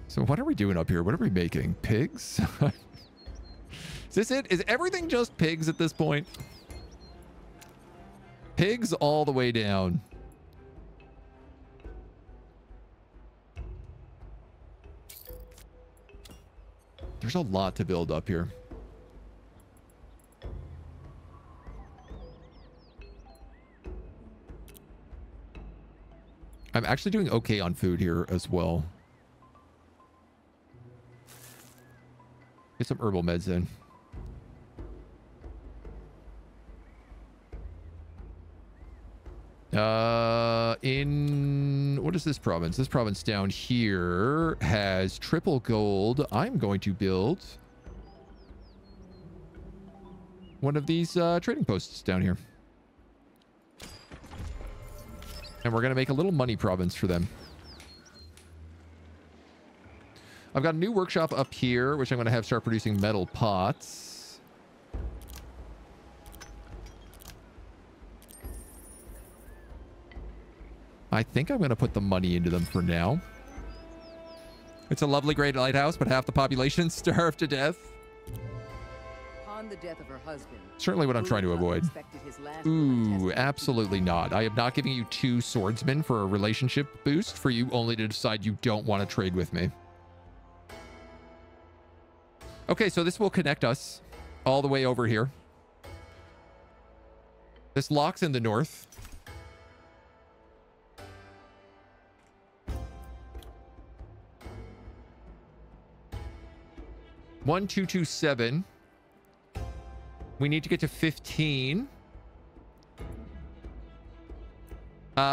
So what are we doing up here? What are we making? Pigs? Is this it? Is everything just pigs at this point? Pigs all the way down. There's a lot to build up here. I'm actually doing okay on food here as well. Get some herbal meds in. What is this province? This province down here has triple gold. I'm going to build one of these trading posts down here. And we're going to make a little money province for them. I've got a new workshop up here, which I'm going to have start producing metal pots. I think I'm going to put the money into them for now. It's a lovely great lighthouse, but half the population starved to death. Upon the death of her husband, certainly what I'm trying to avoid. Ooh, absolutely not. I am not giving you 2 swordsmen for a relationship boost for you only to decide you don't want to trade with me. Okay, so this will connect us all the way over here. This locks in the north. One, 2, 2, 7. We need to get to 15.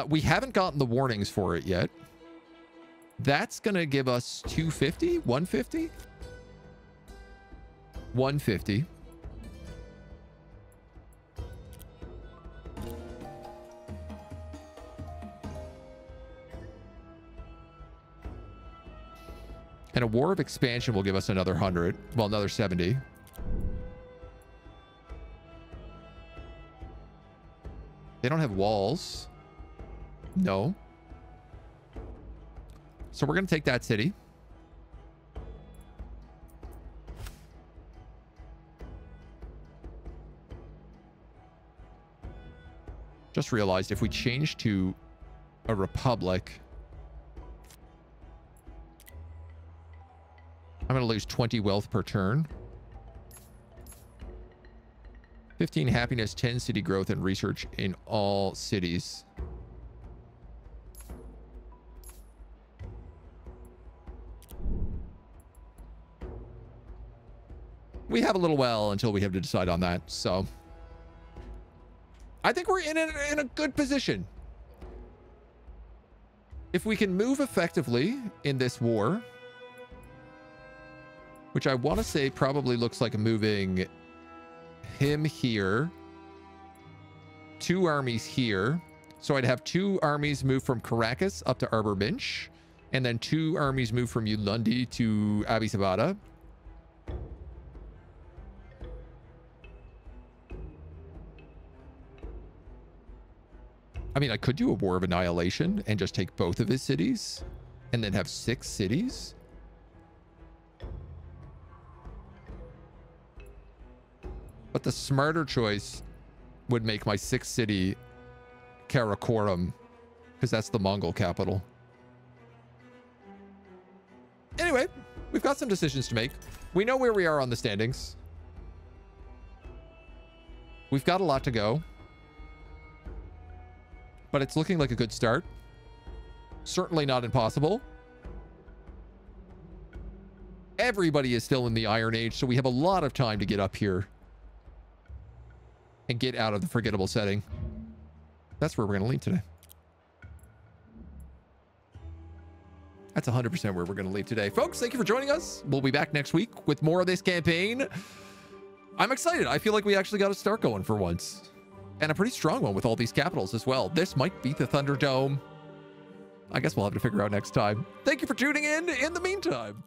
We haven't gotten the warnings for it yet. That's going to give us 250, 150, 150. And a war of expansion will give us another 100. Well, another 70. They don't have walls. No. So we're going to take that city. Just realized if we change to a republic, I'm going to lose 20 wealth per turn. 15 happiness, 10 city growth, and research in all cities. We have a little while until we have to decide on that, so I think we're in a good position. If we can move effectively in this war, which I want to say probably looks like moving him here, 2 armies here. So I'd have 2 armies move from Caracas up to Arbor Minch, and then 2 armies move from Ulundi to Abisabada. I mean, I could do a war of annihilation and just take both of his cities and then have 6 cities. But the smarter choice would make my 6th city Karakoram, because that's the Mongol capital. Anyway, we've got some decisions to make. We know where we are on the standings. We've got a lot to go. But it's looking like a good start. Certainly not impossible. Everybody is still in the Iron Age, so we have a lot of time to get up here and get out of the forgettable setting. That's where we're going to lead today. That's 100% where we're going to leave today. Folks, thank you for joining us. We'll be back next week with more of this campaign. I'm excited. I feel like we actually got a start going for once. And a pretty strong one with all these capitals as well. This might beat the Thunderdome. I guess we'll have to figure out next time. Thank you for tuning in the meantime.